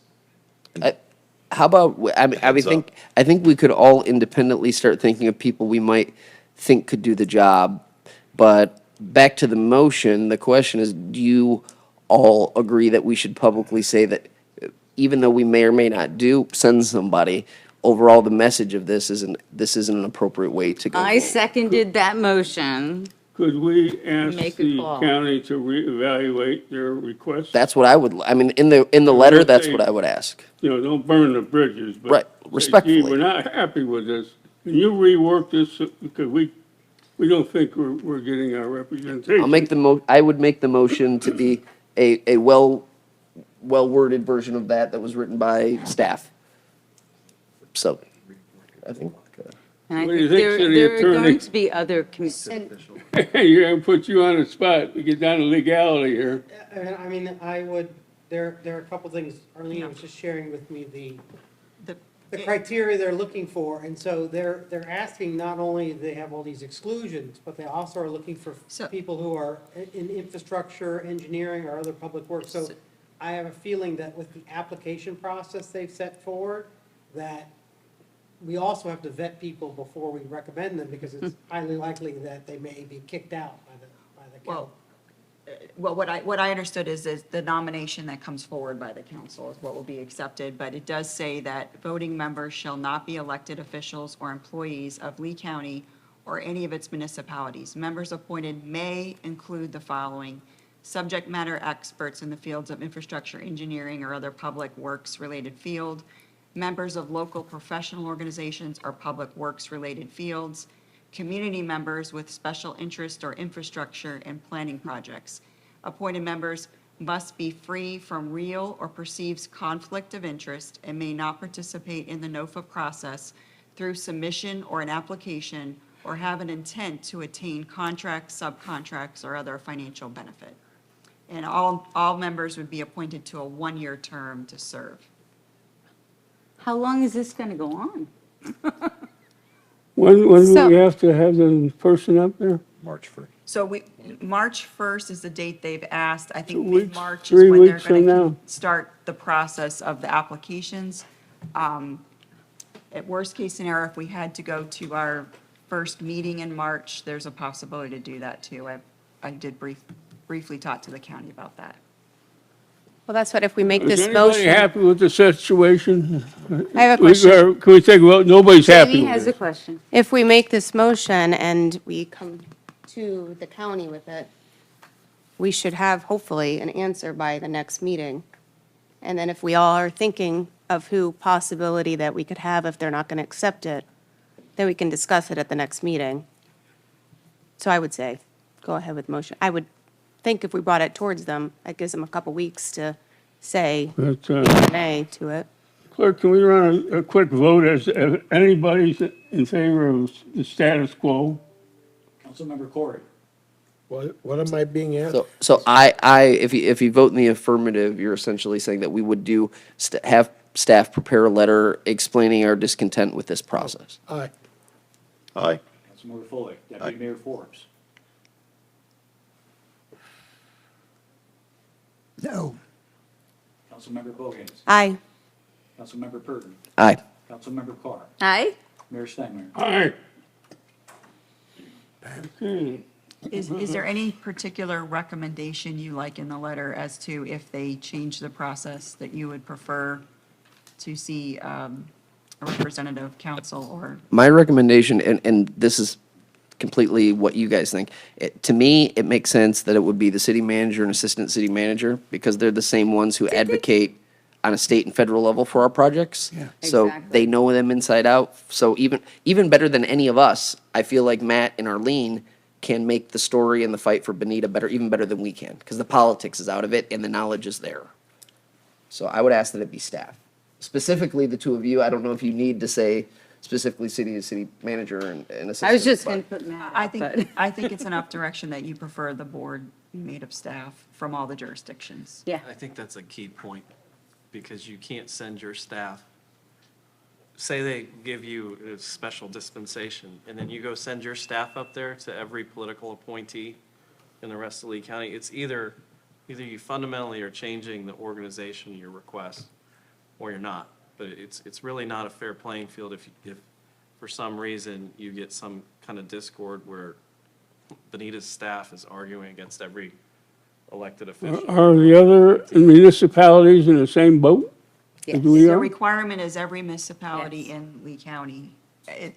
How about, Heads up. I think we could all independently start thinking of people we might think could do the job. But back to the motion, the question is, do you all agree that we should publicly say that even though we may or may not send somebody, overall the message of this isn't an appropriate way to go I forward? seconded that motion. Could we ask Make a the call. county to reevaluate their request? That's what I would, in the letter, that's what I would ask. You know, don't burn the bridges, but. Right, say, respectfully. "Gee, we're not happy with this. Can you rework this, because we don't think we're getting our representation." I would make the motion to be a well-worded version of that was written by staff. So, I think. And I What do you think think, city there are attorney? going to be other, You're gonna put you on the spot. We get down to legality here. And I mean, there are a couple things Arlene was just sharing with me, the criteria they're looking for. And so they're asking, not only do they have all these exclusions, but they also are looking for people who are in infrastructure, engineering, or other public work. So I have a feeling that with the application process they've set forward, that we also have to vet people before we recommend them, because it's highly likely that they may be kicked out by the council. Well, what I understood is the nomination that comes forward by the council is what will be accepted, but it does say that voting members shall not be elected officials or employees of Lee County or any of its municipalities. Members appointed may include the following: subject matter experts in the fields of infrastructure, engineering, or other public works-related field, members of local professional organizations or public works-related fields, community members with special interest or infrastructure and planning projects. Appointed members must be free from real or perceived conflict of interest and may not participate in the NOFA process through submission or an application or have an intent to attain contracts, subcontracts, or other financial benefit. And all members would be appointed to a one-year term to serve. How long is this going to go on? When do So- we have to have the person up there? March 1st. So March 1st is the date they've asked. I 2 think weeks, mid-March is 3 when they're weeks from going now. to start the process of the applications. At worst-case scenario, if we had to go to our first meeting in March, there's a possibility to do that too. I did briefly talk to the county about that. Well, that's what, if we make Is this anybody motion. happy with the situation? I have a question. Can we take a vote? Nobody's happy Jamie with has a it. question. If we make this motion and we come to the county with it, we should have hopefully an answer by the next meeting. And then if we all are thinking of who possibility that we could have if they're not going to accept it, then we can discuss it at the next meeting. So I would say, go ahead with motion. I would think if we brought it towards them, that gives them a couple weeks to say But, yea or nay to it. Clerk, can we run a quick vote as if anybody's in favor of the status quo? Councilmember Corey. What am I being asked? So if you vote in the affirmative, you're essentially saying that we would have staff prepare a letter explaining our discontent with this process. Aye. Aye. Councilmember Foley. Deputy Mayor Forbes. No. Councilmember Bogans. Aye. Councilmember Purton. Aye. Councilmember Carr. Aye? Mayor Steinmeier. All right. Okay. Is there any particular recommendation you like in the letter as to if they change the process that you would prefer to see a representative council or? My recommendation, and this is completely what you guys think, to me, it makes sense that it would be the city manager and assistant city manager because they're the same ones who advocate on a state and federal level for our projects. Yeah. So Exactly. they know them inside out. So even better than any of us, I feel like Matt and Arlene can make the story and the fight for Bonita better, even better than we can, because the politics is out of it and the knowledge is there. So I would ask that it be staff. Specifically, the two of you, I don't know if you need to say specifically city manager and assistant. I was just but- going to put Matt I up, think, but- I think it's enough direction that you prefer the board be made of staff from all the jurisdictions. Yeah. I think that's a key point, because you can't send your staff, say they give you a special dispensation, and then you go send your staff up there to every political appointee in the rest of Lee County, it's either you fundamentally are changing the organization of your request, or you're not. But it's really not a fair playing field if for some reason you get some kind of discord where Bonita's staff is arguing against every elected official. Are the other municipalities in the same boat as we The are? requirement is every municipality Yes. in Lee County.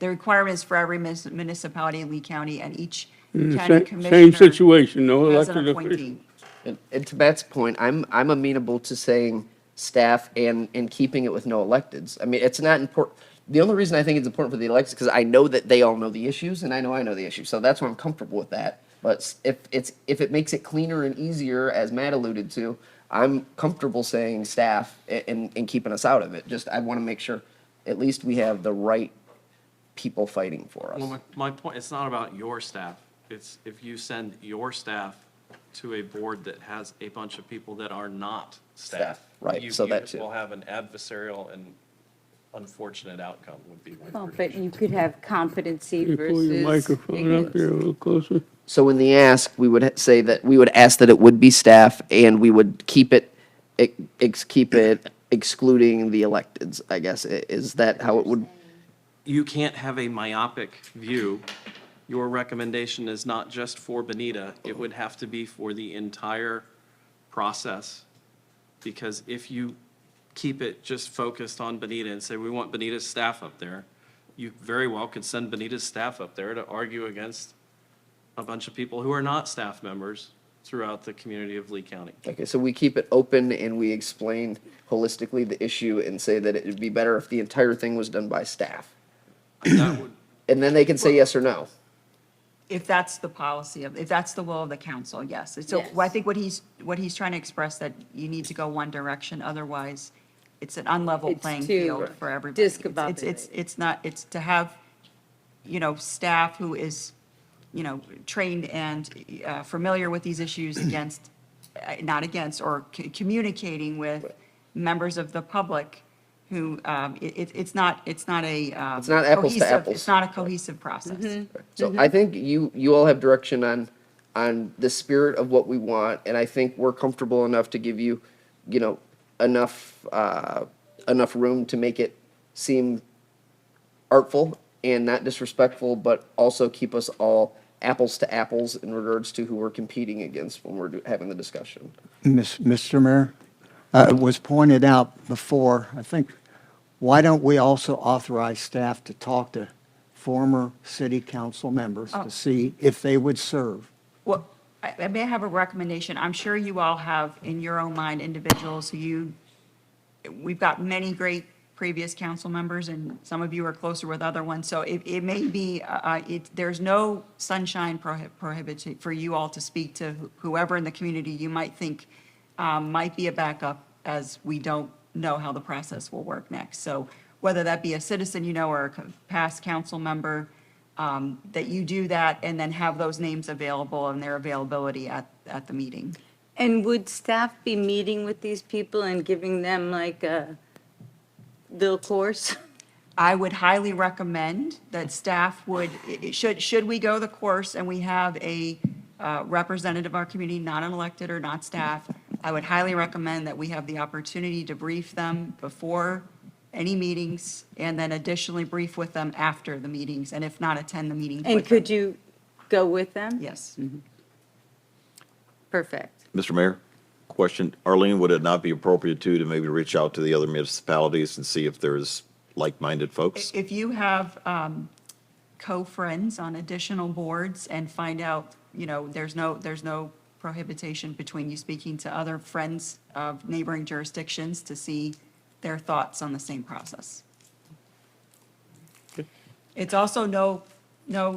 The requirement is for every municipality in Lee County and each In the county Same commissioner situation, no has an elected official. appointee. And to Matt's point, I'm amenable to saying staff and keeping it with no electeds. I mean, it's not important. The only reason I think it's important for the electeds, because I know that they all know the issues, and I know the issues, so that's why I'm comfortable with that. But if it makes it cleaner and easier, as Matt alluded to, I'm comfortable saying staff and keeping us out of it. Just, I want to make sure at least we have the right people fighting for us. Well, my point, it's not about your staff. It's if you send your staff to a board that has a bunch of people that are not staff. Staff, right, you- so that You too. will have an adversarial and unfortunate outcome would be my Well, prediction. but you could have competency You pull your versus microphone up ignorance. there a little closer. So in the ask, we would say that we would ask that it would be staff and we would keep it excluding the electeds, I guess. Is that how it would? You can't have a myopic view. Your recommendation is not just for Bonita, it would have to be for the entire process. Because if you keep it just focused on Bonita and say, we want Bonita's staff up there, you very well could send Bonita's staff up there to argue against a bunch of people who are not staff members throughout the community of Lee County. Okay, so we keep it open and we explain holistically the issue and say that it would be better if the entire thing was done by staff. That would, And then they can say yes or no. If that's the policy of, if that's the will of the council, yes. So Yes. I think what he's trying to express, that you need to go one direction, otherwise it's an unlevel It's playing too field for everybody. It's not, it's to have, staff who is, trained and familiar with these issues against, not against, or communicating with members of the public who, it's not a. It's not apples to cohesive- apples. It's not a cohesive process. So I think you all have direction on the spirit of what we want, and I think we're comfortable enough to give you, enough room to make it seem artful and not disrespectful, but also keep us all apples to apples in regards to who we're competing against when we're having the discussion. Mr. Mayor, it was pointed out before, I think, why don't we also authorize staff to talk to former city council members Oh. to see if they would serve? Well, I may have a recommendation. I'm sure you all have in your own mind individuals we've got many great previous council members, and some of you are closer with other ones. So it may be, there's no sunshine prohibited for you all to speak to whoever in the community you might think might be a backup, as we don't know how the process will work next. So whether that be a citizen or a past council member, that you do that and then have those names available and their availability at the meeting. And would staff be meeting with these people and giving them like a little course? I would highly recommend that staff would, should we go the course and we have a representative of our community, not an elected or not staff, I would highly recommend that we have the opportunity to brief them before any meetings, and then additionally brief with them after the meetings, and if not, attend the meetings And with them. could you go with them? Yes. Perfect. Mr. Mayor, question. Arlene, would it not be appropriate too to maybe reach out to the other municipalities and see if there's like-minded folks? If you have co-friends on additional boards and find out, there's no prohibition between you speaking to other friends of neighboring jurisdictions to see their thoughts on the same process. It's also no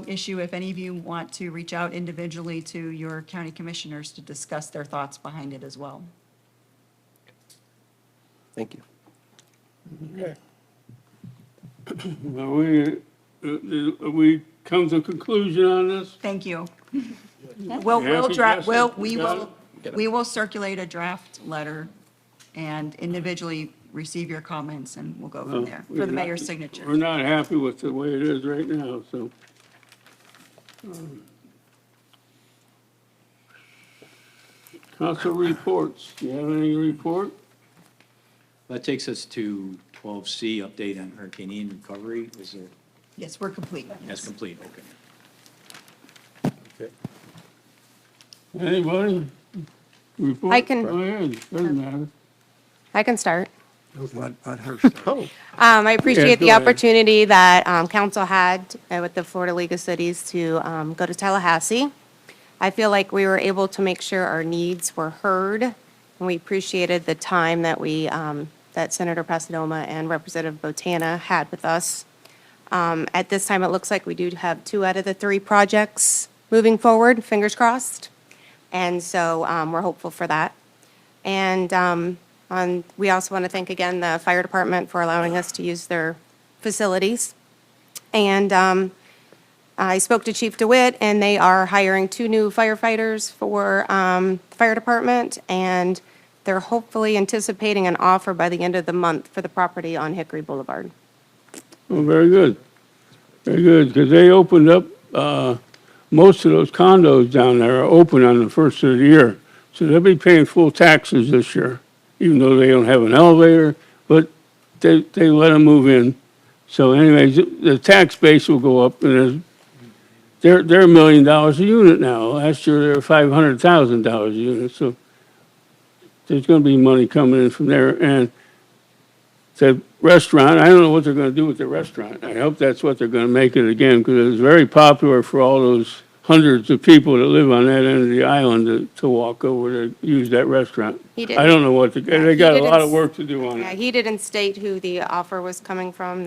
issue if any of you want to reach out individually to your county commissioners to discuss their thoughts behind it as well. Thank you. Well, we come to a conclusion on this? Thank you. You We'll happy, draft, Justin? we will circulate a draft letter and individually receive your comments, and we'll go from there, for the mayor's signature. We're not happy with the way it is right now, so. Council reports. Do you have any report? That takes us to 12C, update on Hurricane Ian recovery. Is there, Yes, we're complete. that's complete, okay. Anybody? Report? I can- Go ahead, doesn't matter. I can start. Let her start. I appreciate go the ahead. opportunity that council had with the Florida League of Cities to go to Tallahassee. I feel like we were able to make sure our needs were heard, and we appreciated the time that that Senator Pasadoma and Representative Botana had with us. At this time, it looks like we do have 2 out of the 3 projects moving forward, fingers crossed. And so we're hopeful for that. And we also want to thank again the fire department for allowing us to use their facilities. And I spoke to Chief DeWitt, and they are hiring 2 new firefighters for the fire department, and they're hopefully anticipating an offer by the end of the month for the property on Hickory Boulevard. Oh, very good. Very good, because they opened up, most of those condos down there are open on the first of the year. So they'll be paying full taxes this year, even though they don't have an elevator, but they let them move in. So anyways, the tax base will go up, and they're $1 million a unit now. Last year, they were $500,000 a unit, so there's gonna be money coming in from there. And the restaurant, I don't know what they're gonna do with the restaurant. I hope that's what they're gonna make it again, because it was very popular for all those hundreds of people that live on that end of the island to walk over to use that restaurant. He I didn't- don't know what, Yeah, they he got a didn't lot of s- work to do on Yeah, it. he didn't state who the offer was coming from,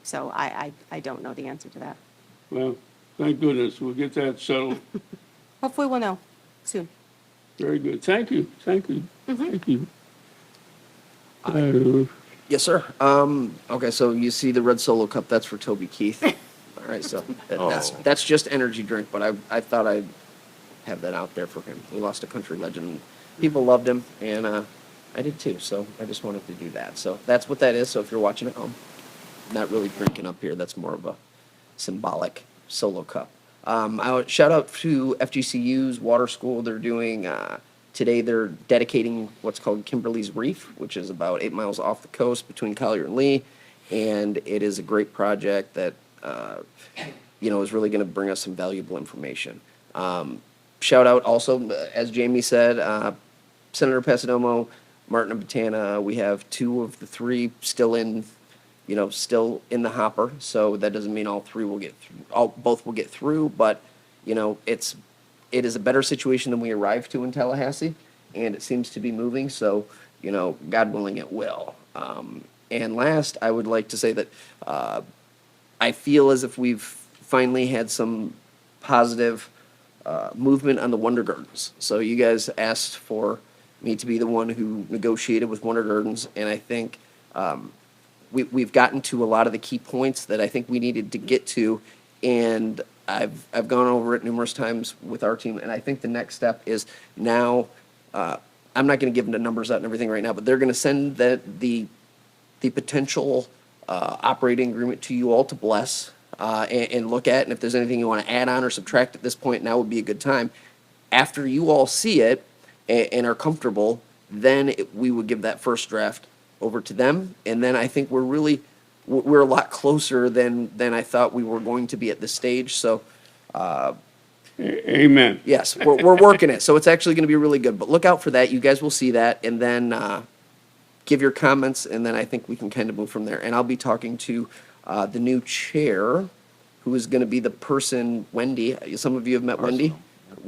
so I don't know the answer to that. Well, thank goodness, we'll get that settled. Hopefully we'll know soon. Very good. Thank you, thank you, thank you. Yes, sir. Okay, so you see the red Solo cup, that's for Toby Keith. All right, so that's just energy drink, but I thought I'd have that out there for him. He lost a country legend. People loved him, and I did too, so I just wanted to do that. So that's what that is, so if you're watching at home, not really drinking up here, that's more of a symbolic Solo cup. I would shout out to FGCU's water school. They're doing, today they're dedicating what's called Kimberly's Reef, which is about 8 miles off the coast between Collier and Lee. And it is a great project that, is really going to bring us some valuable information. Shout out also, as Jamie said, Senator Passidomo, Martin and Botana. We have 2 of the 3 still in the hopper. So that doesn't mean all 3 will get through, both will get through, but it is a better situation than we arrived to in Tallahassee, and it seems to be moving. So, God willing, it will. And last, I would like to say that I feel as if we've finally had some positive movement on the Wonder Gardens. So you guys asked for me to be the one who negotiated with Wonder Gardens, and I think we've gotten to a lot of the key points that I think we needed to get to, and I've gone over it numerous times with our team, and I think the next step is now. I'm not going to give them the numbers out and everything right now, but they're going to send the potential operating agreement to you all to bless and look at, and if there's anything you want to add on or subtract at this point, now would be a good time. After you all see it and are comfortable, then we would give that first draft over to them, and then I think we're a lot closer than I thought we were going to be at this stage. So, Amen. yes, we're working it. So it's actually going to be really good. But look out for that. You guys will see that, and then give your comments, and then I think we can kind of move from there. And I'll be talking to the new chair, who is going to be the person, Wendy. Some of you have met Wendy.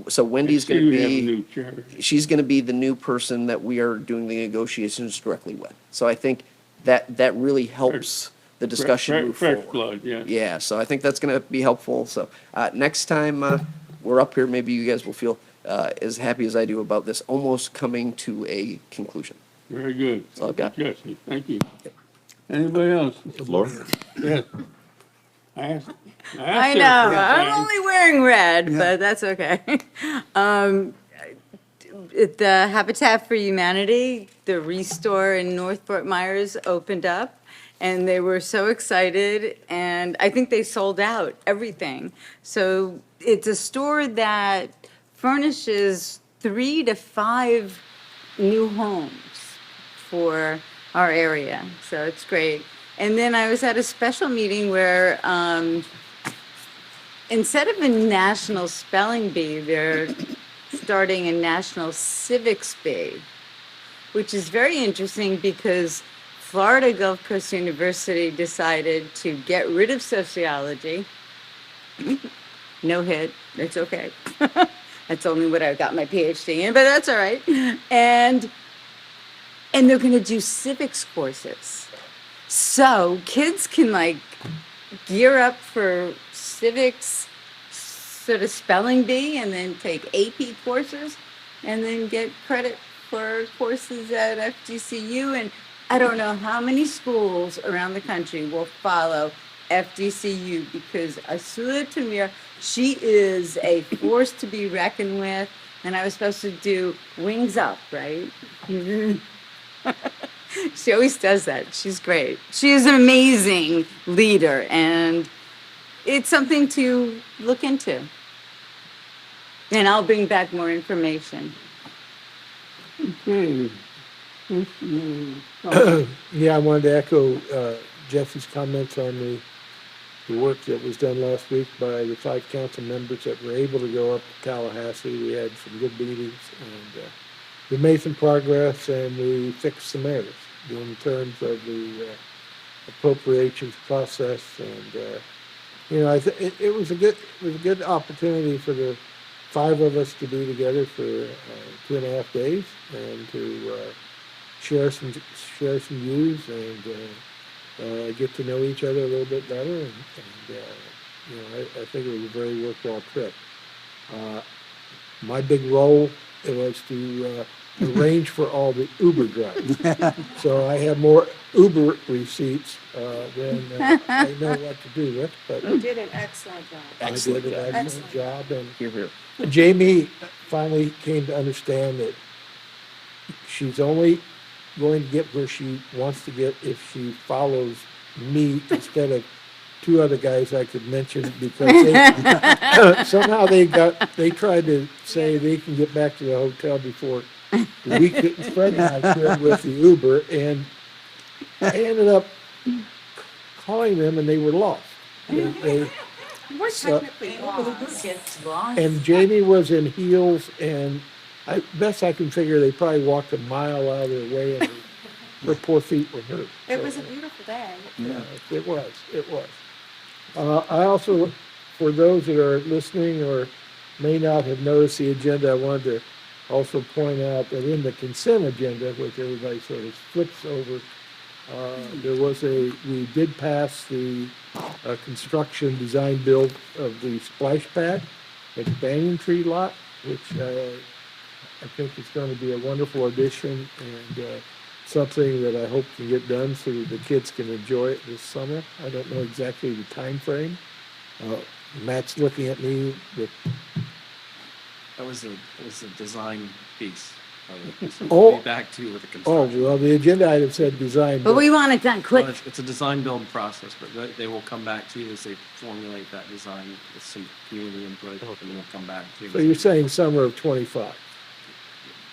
So Wendy's going to We have a be. new chair. She's going to be the new person that we are doing the negotiations directly with. So I think that really helps the discussion move Fresh forward. blood, yeah. Yeah, so I think that's going to be helpful. So next time we're up here, maybe you guys will feel as happy as I do about this almost coming to a conclusion. Very good. That's all I've got. Jesse, thank you. Anybody else? Laura? Yes. I asked I her know, for I'm time. only wearing red, but that's okay. The Habitat for Humanity, the Restore in North Fort Myers opened up, and they were so excited, and I think they sold out everything. So it's a store that furnishes 3 to 5 new homes for our area, so it's great. And then I was at a special meeting where instead of a national spelling bee, they're starting a national civics bee, which is very interesting because Florida Gulf Coast University decided to get rid of sociology. No hit, it's okay. That's only what I got my PhD in, but that's all right. And they're gonna do civics courses. So kids can gear up for civics sort of spelling bee and then take AP courses and then get credit for courses at FGCU. And I don't know how many schools around the country will follow FGCU because Asula Tamir, she is a force to be reckoned with. And I was supposed to do wings up, right? She always does that. She's great. She is an amazing leader, and it's something to look into. And I'll bring back more information. Okay. Yeah, I wanted to echo Jesse's comments on the work that was done last week by the 5 council members that were able to go up to Tallahassee. We had some good meetings, and we made some progress, and we fixed some errors in terms of the appropriations process, and you know, it was a good opportunity for the five of us to be together for 2.5 days and to share some views and get to know each other a little bit better. And you know, I think it was a very worthwhile trip. My big role was to arrange for all the Uber drivers. So I have more Uber receipts than I know what to do with, but You did an excellent job. I did an excellent job. And Here, here. Jamie finally came to understand that she's only going to get where she wants to get if she follows me instead of two other guys I could mention because they, somehow they tried to say they can get back to the hotel before we could, Fred and I could with the Uber, and I ended up calling them and they were lost. We're So- technically lost. And Jamie was in heels, and best I can figure, they probably walked a mile out of their way, and her poor feet were hurt. It was a beautiful day. It was. I also, for those that are listening or may not have noticed the agenda, I wanted to also point out that in the consent agenda, which everybody sort of flips over, we did pass the construction design build of the splash pad at the Banyan Tree lot, which I think is going to be a wonderful addition and something that I hope can get done so that the kids can enjoy it this summer. I don't know exactly the time frame. Matt's looking at me with, That was a design piece of it. So Oh. we'll be back to you with the oh, construction. well, the agenda item said design. But we want it done quick. Well, it's a design build process, but they will come back to you as they formulate that design with some community input, and we'll come back to you. So you're saying summer of '25?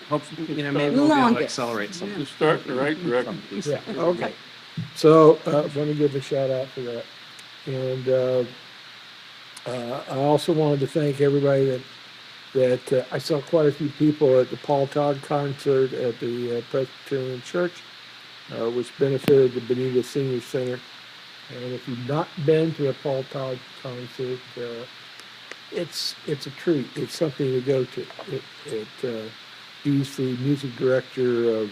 Hopefully, maybe we'll be able to Longest. accelerate some. Just start in the right direction. Yeah, okay. So, let me give a shout out for that. And, I also wanted to thank everybody that I saw quite a few people at the Paul Todd concert at the Presbyterian Church, which benefited the Bonita Senior Center. And if you've not been to a Paul Todd concert, it's a treat. It's something to go to. He's the music director of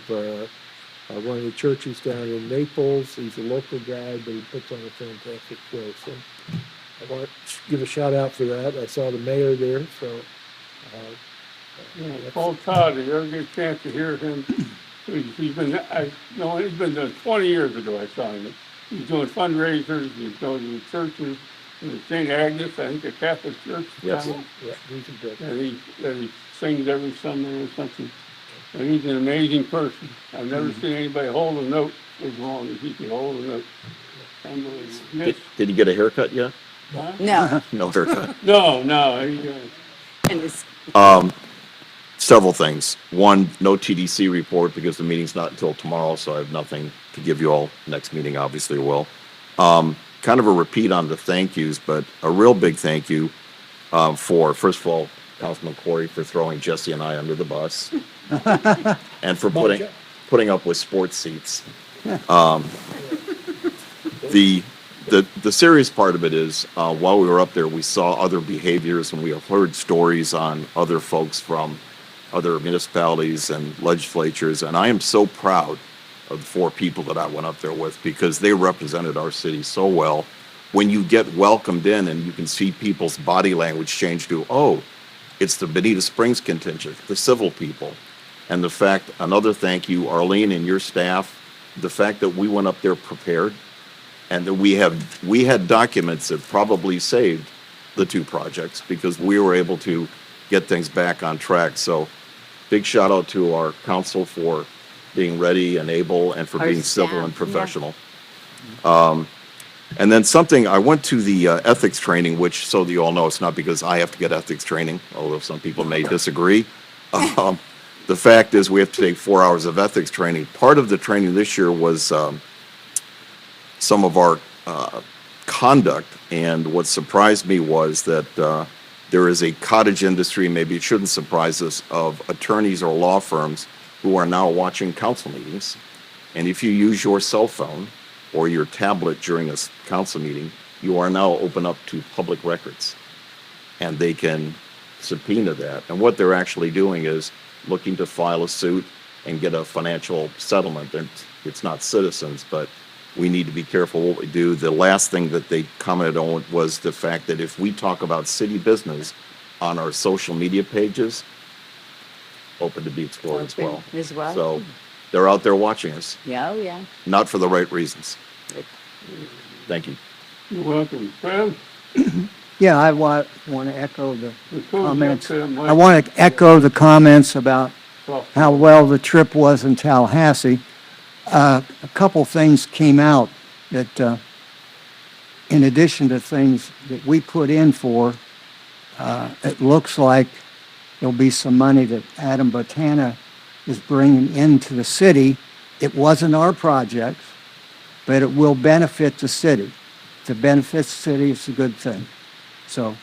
one of the churches down in Naples. He's a local guy, but he puts on a fantastic show. So I want to give a shout out for that. I saw the mayor there, so. Paul Todd, if you ever get a chance to hear him, he's been 20 years ago I saw him. He's doing fundraisers, he's going to churches, in St. Agnes, I think a Catholic church. Yes. down Yeah, he's a good. And he sings every Sunday or something. And he's an amazing person. I've never seen anybody hold a note as long as he can hold a note. Unbelievable. Did he get a haircut yet? Huh? No. No haircut. No, And it's Several things. One, no TDC report because the meeting's not until tomorrow, so I have nothing to give you all. Next meeting, obviously, will. Kind of a repeat on the thank yous, but a real big thank you for, first of all, Councilman Corey for throwing Jesse and I under the bus and for putting up with sports seats. The serious part of it is, while we were up there, we saw other behaviors and we have heard stories on other folks from other municipalities and legislatures, and I am so proud of the four people that I went up there with because they represented our city so well. When you get welcomed in and you can see people's body language change to, oh, it's the Bonita Springs contingent, the civil people. And the fact, another thank you, Arlene and your staff, the fact that we went up there prepared and that we had documents that probably saved the two projects because we were able to get things back on track. So big shout out to our council for being ready and able and for Our being civil staff, and professional. And then something, I went to the ethics training, which, so that you all know, it's not because I have to get ethics training, although some people may disagree. The fact is we have to take 4 hours of ethics training. Part of the training this year was some of our conduct, and what surprised me was that there is a cottage industry, maybe it shouldn't surprise us, of attorneys or law firms who are now watching council meetings. And if you use your cell phone or your tablet during a council meeting, you are now open up to public records. And they can subpoena that. And what they're actually doing is looking to file a suit and get a financial settlement. And it's not citizens, but we need to be careful what we do. The last thing that they commented on was the fact that if we talk about city business on our social media pages, open to be explored as well. As well. So they're out there watching us, Yeah, oh, yeah. not for the right reasons. Thank you. You're welcome. Fred? Yeah, I want to echo the comments. up, Mike. I want to echo the comments about how well the trip was in Tallahassee. A couple things came out that, in addition to things that we put in for, it looks like there'll be some money that Adam Botana is bringing into the city. It wasn't our project, but it will benefit the city. If it benefits the city, it's a good thing. So,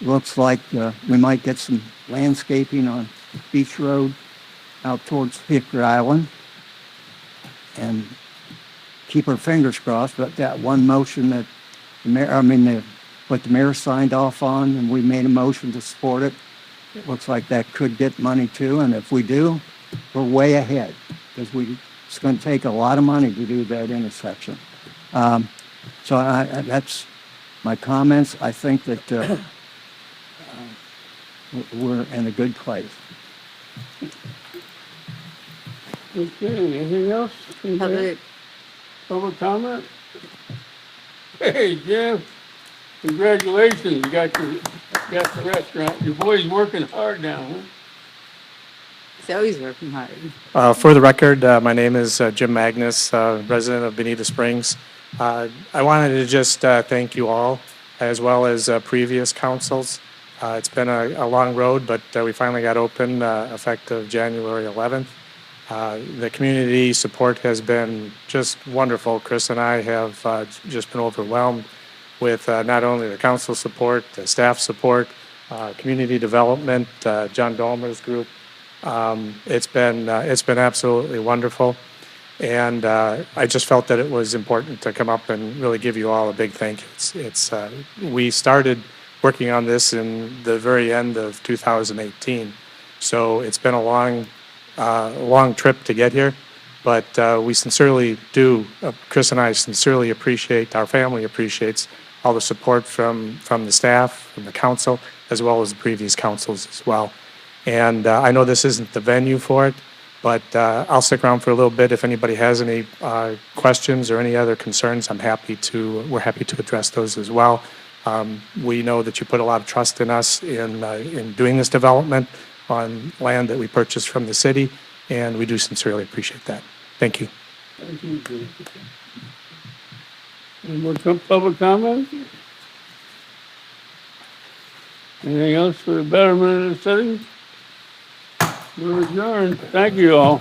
looks like we might get some landscaping on Beach Road out towards Hickory Island. And keep our fingers crossed, but that one motion that what the mayor signed off on, and we made a motion to support it, it looks like that could get money too, and if we do, we're way ahead, because it's going to take a lot of money to do that intersection. So that's my comments. I think that we're in a good place. Okay, anything else? Public, Public comment? Hey, Jim, congratulations, you got the restaurant. Your boy's working hard now, huh? he's always working hard. For the record, my name is Jim Magnus, resident of Bonita Springs. I wanted to just thank you all, as well as previous councils. It's been a long road, but we finally got open effective January 11th. The community support has been just wonderful. Chris and I have just been overwhelmed with not only the council support, the staff support, community development, John Dolmer's group. It's been absolutely wonderful, and I just felt that it was important to come up and really give you all a big thank you. We started working on this in the very end of 2018, so it's been a long trip to get here, but we sincerely do. Chris and I sincerely appreciate. Our family appreciates all the support from the staff, from the council, as well as the previous councils as well. And I know this isn't the venue for it, but I'll stick around for a little bit. If anybody has any questions or any other concerns, we're happy to address those as well. We know that you put a lot of trust in us in doing this development on land that we purchased from the city, and we do sincerely appreciate that. Thank you. Thank you, Jim. Any more public comment? Anything else for the betterment of the city? We're adjourned. Thank you all.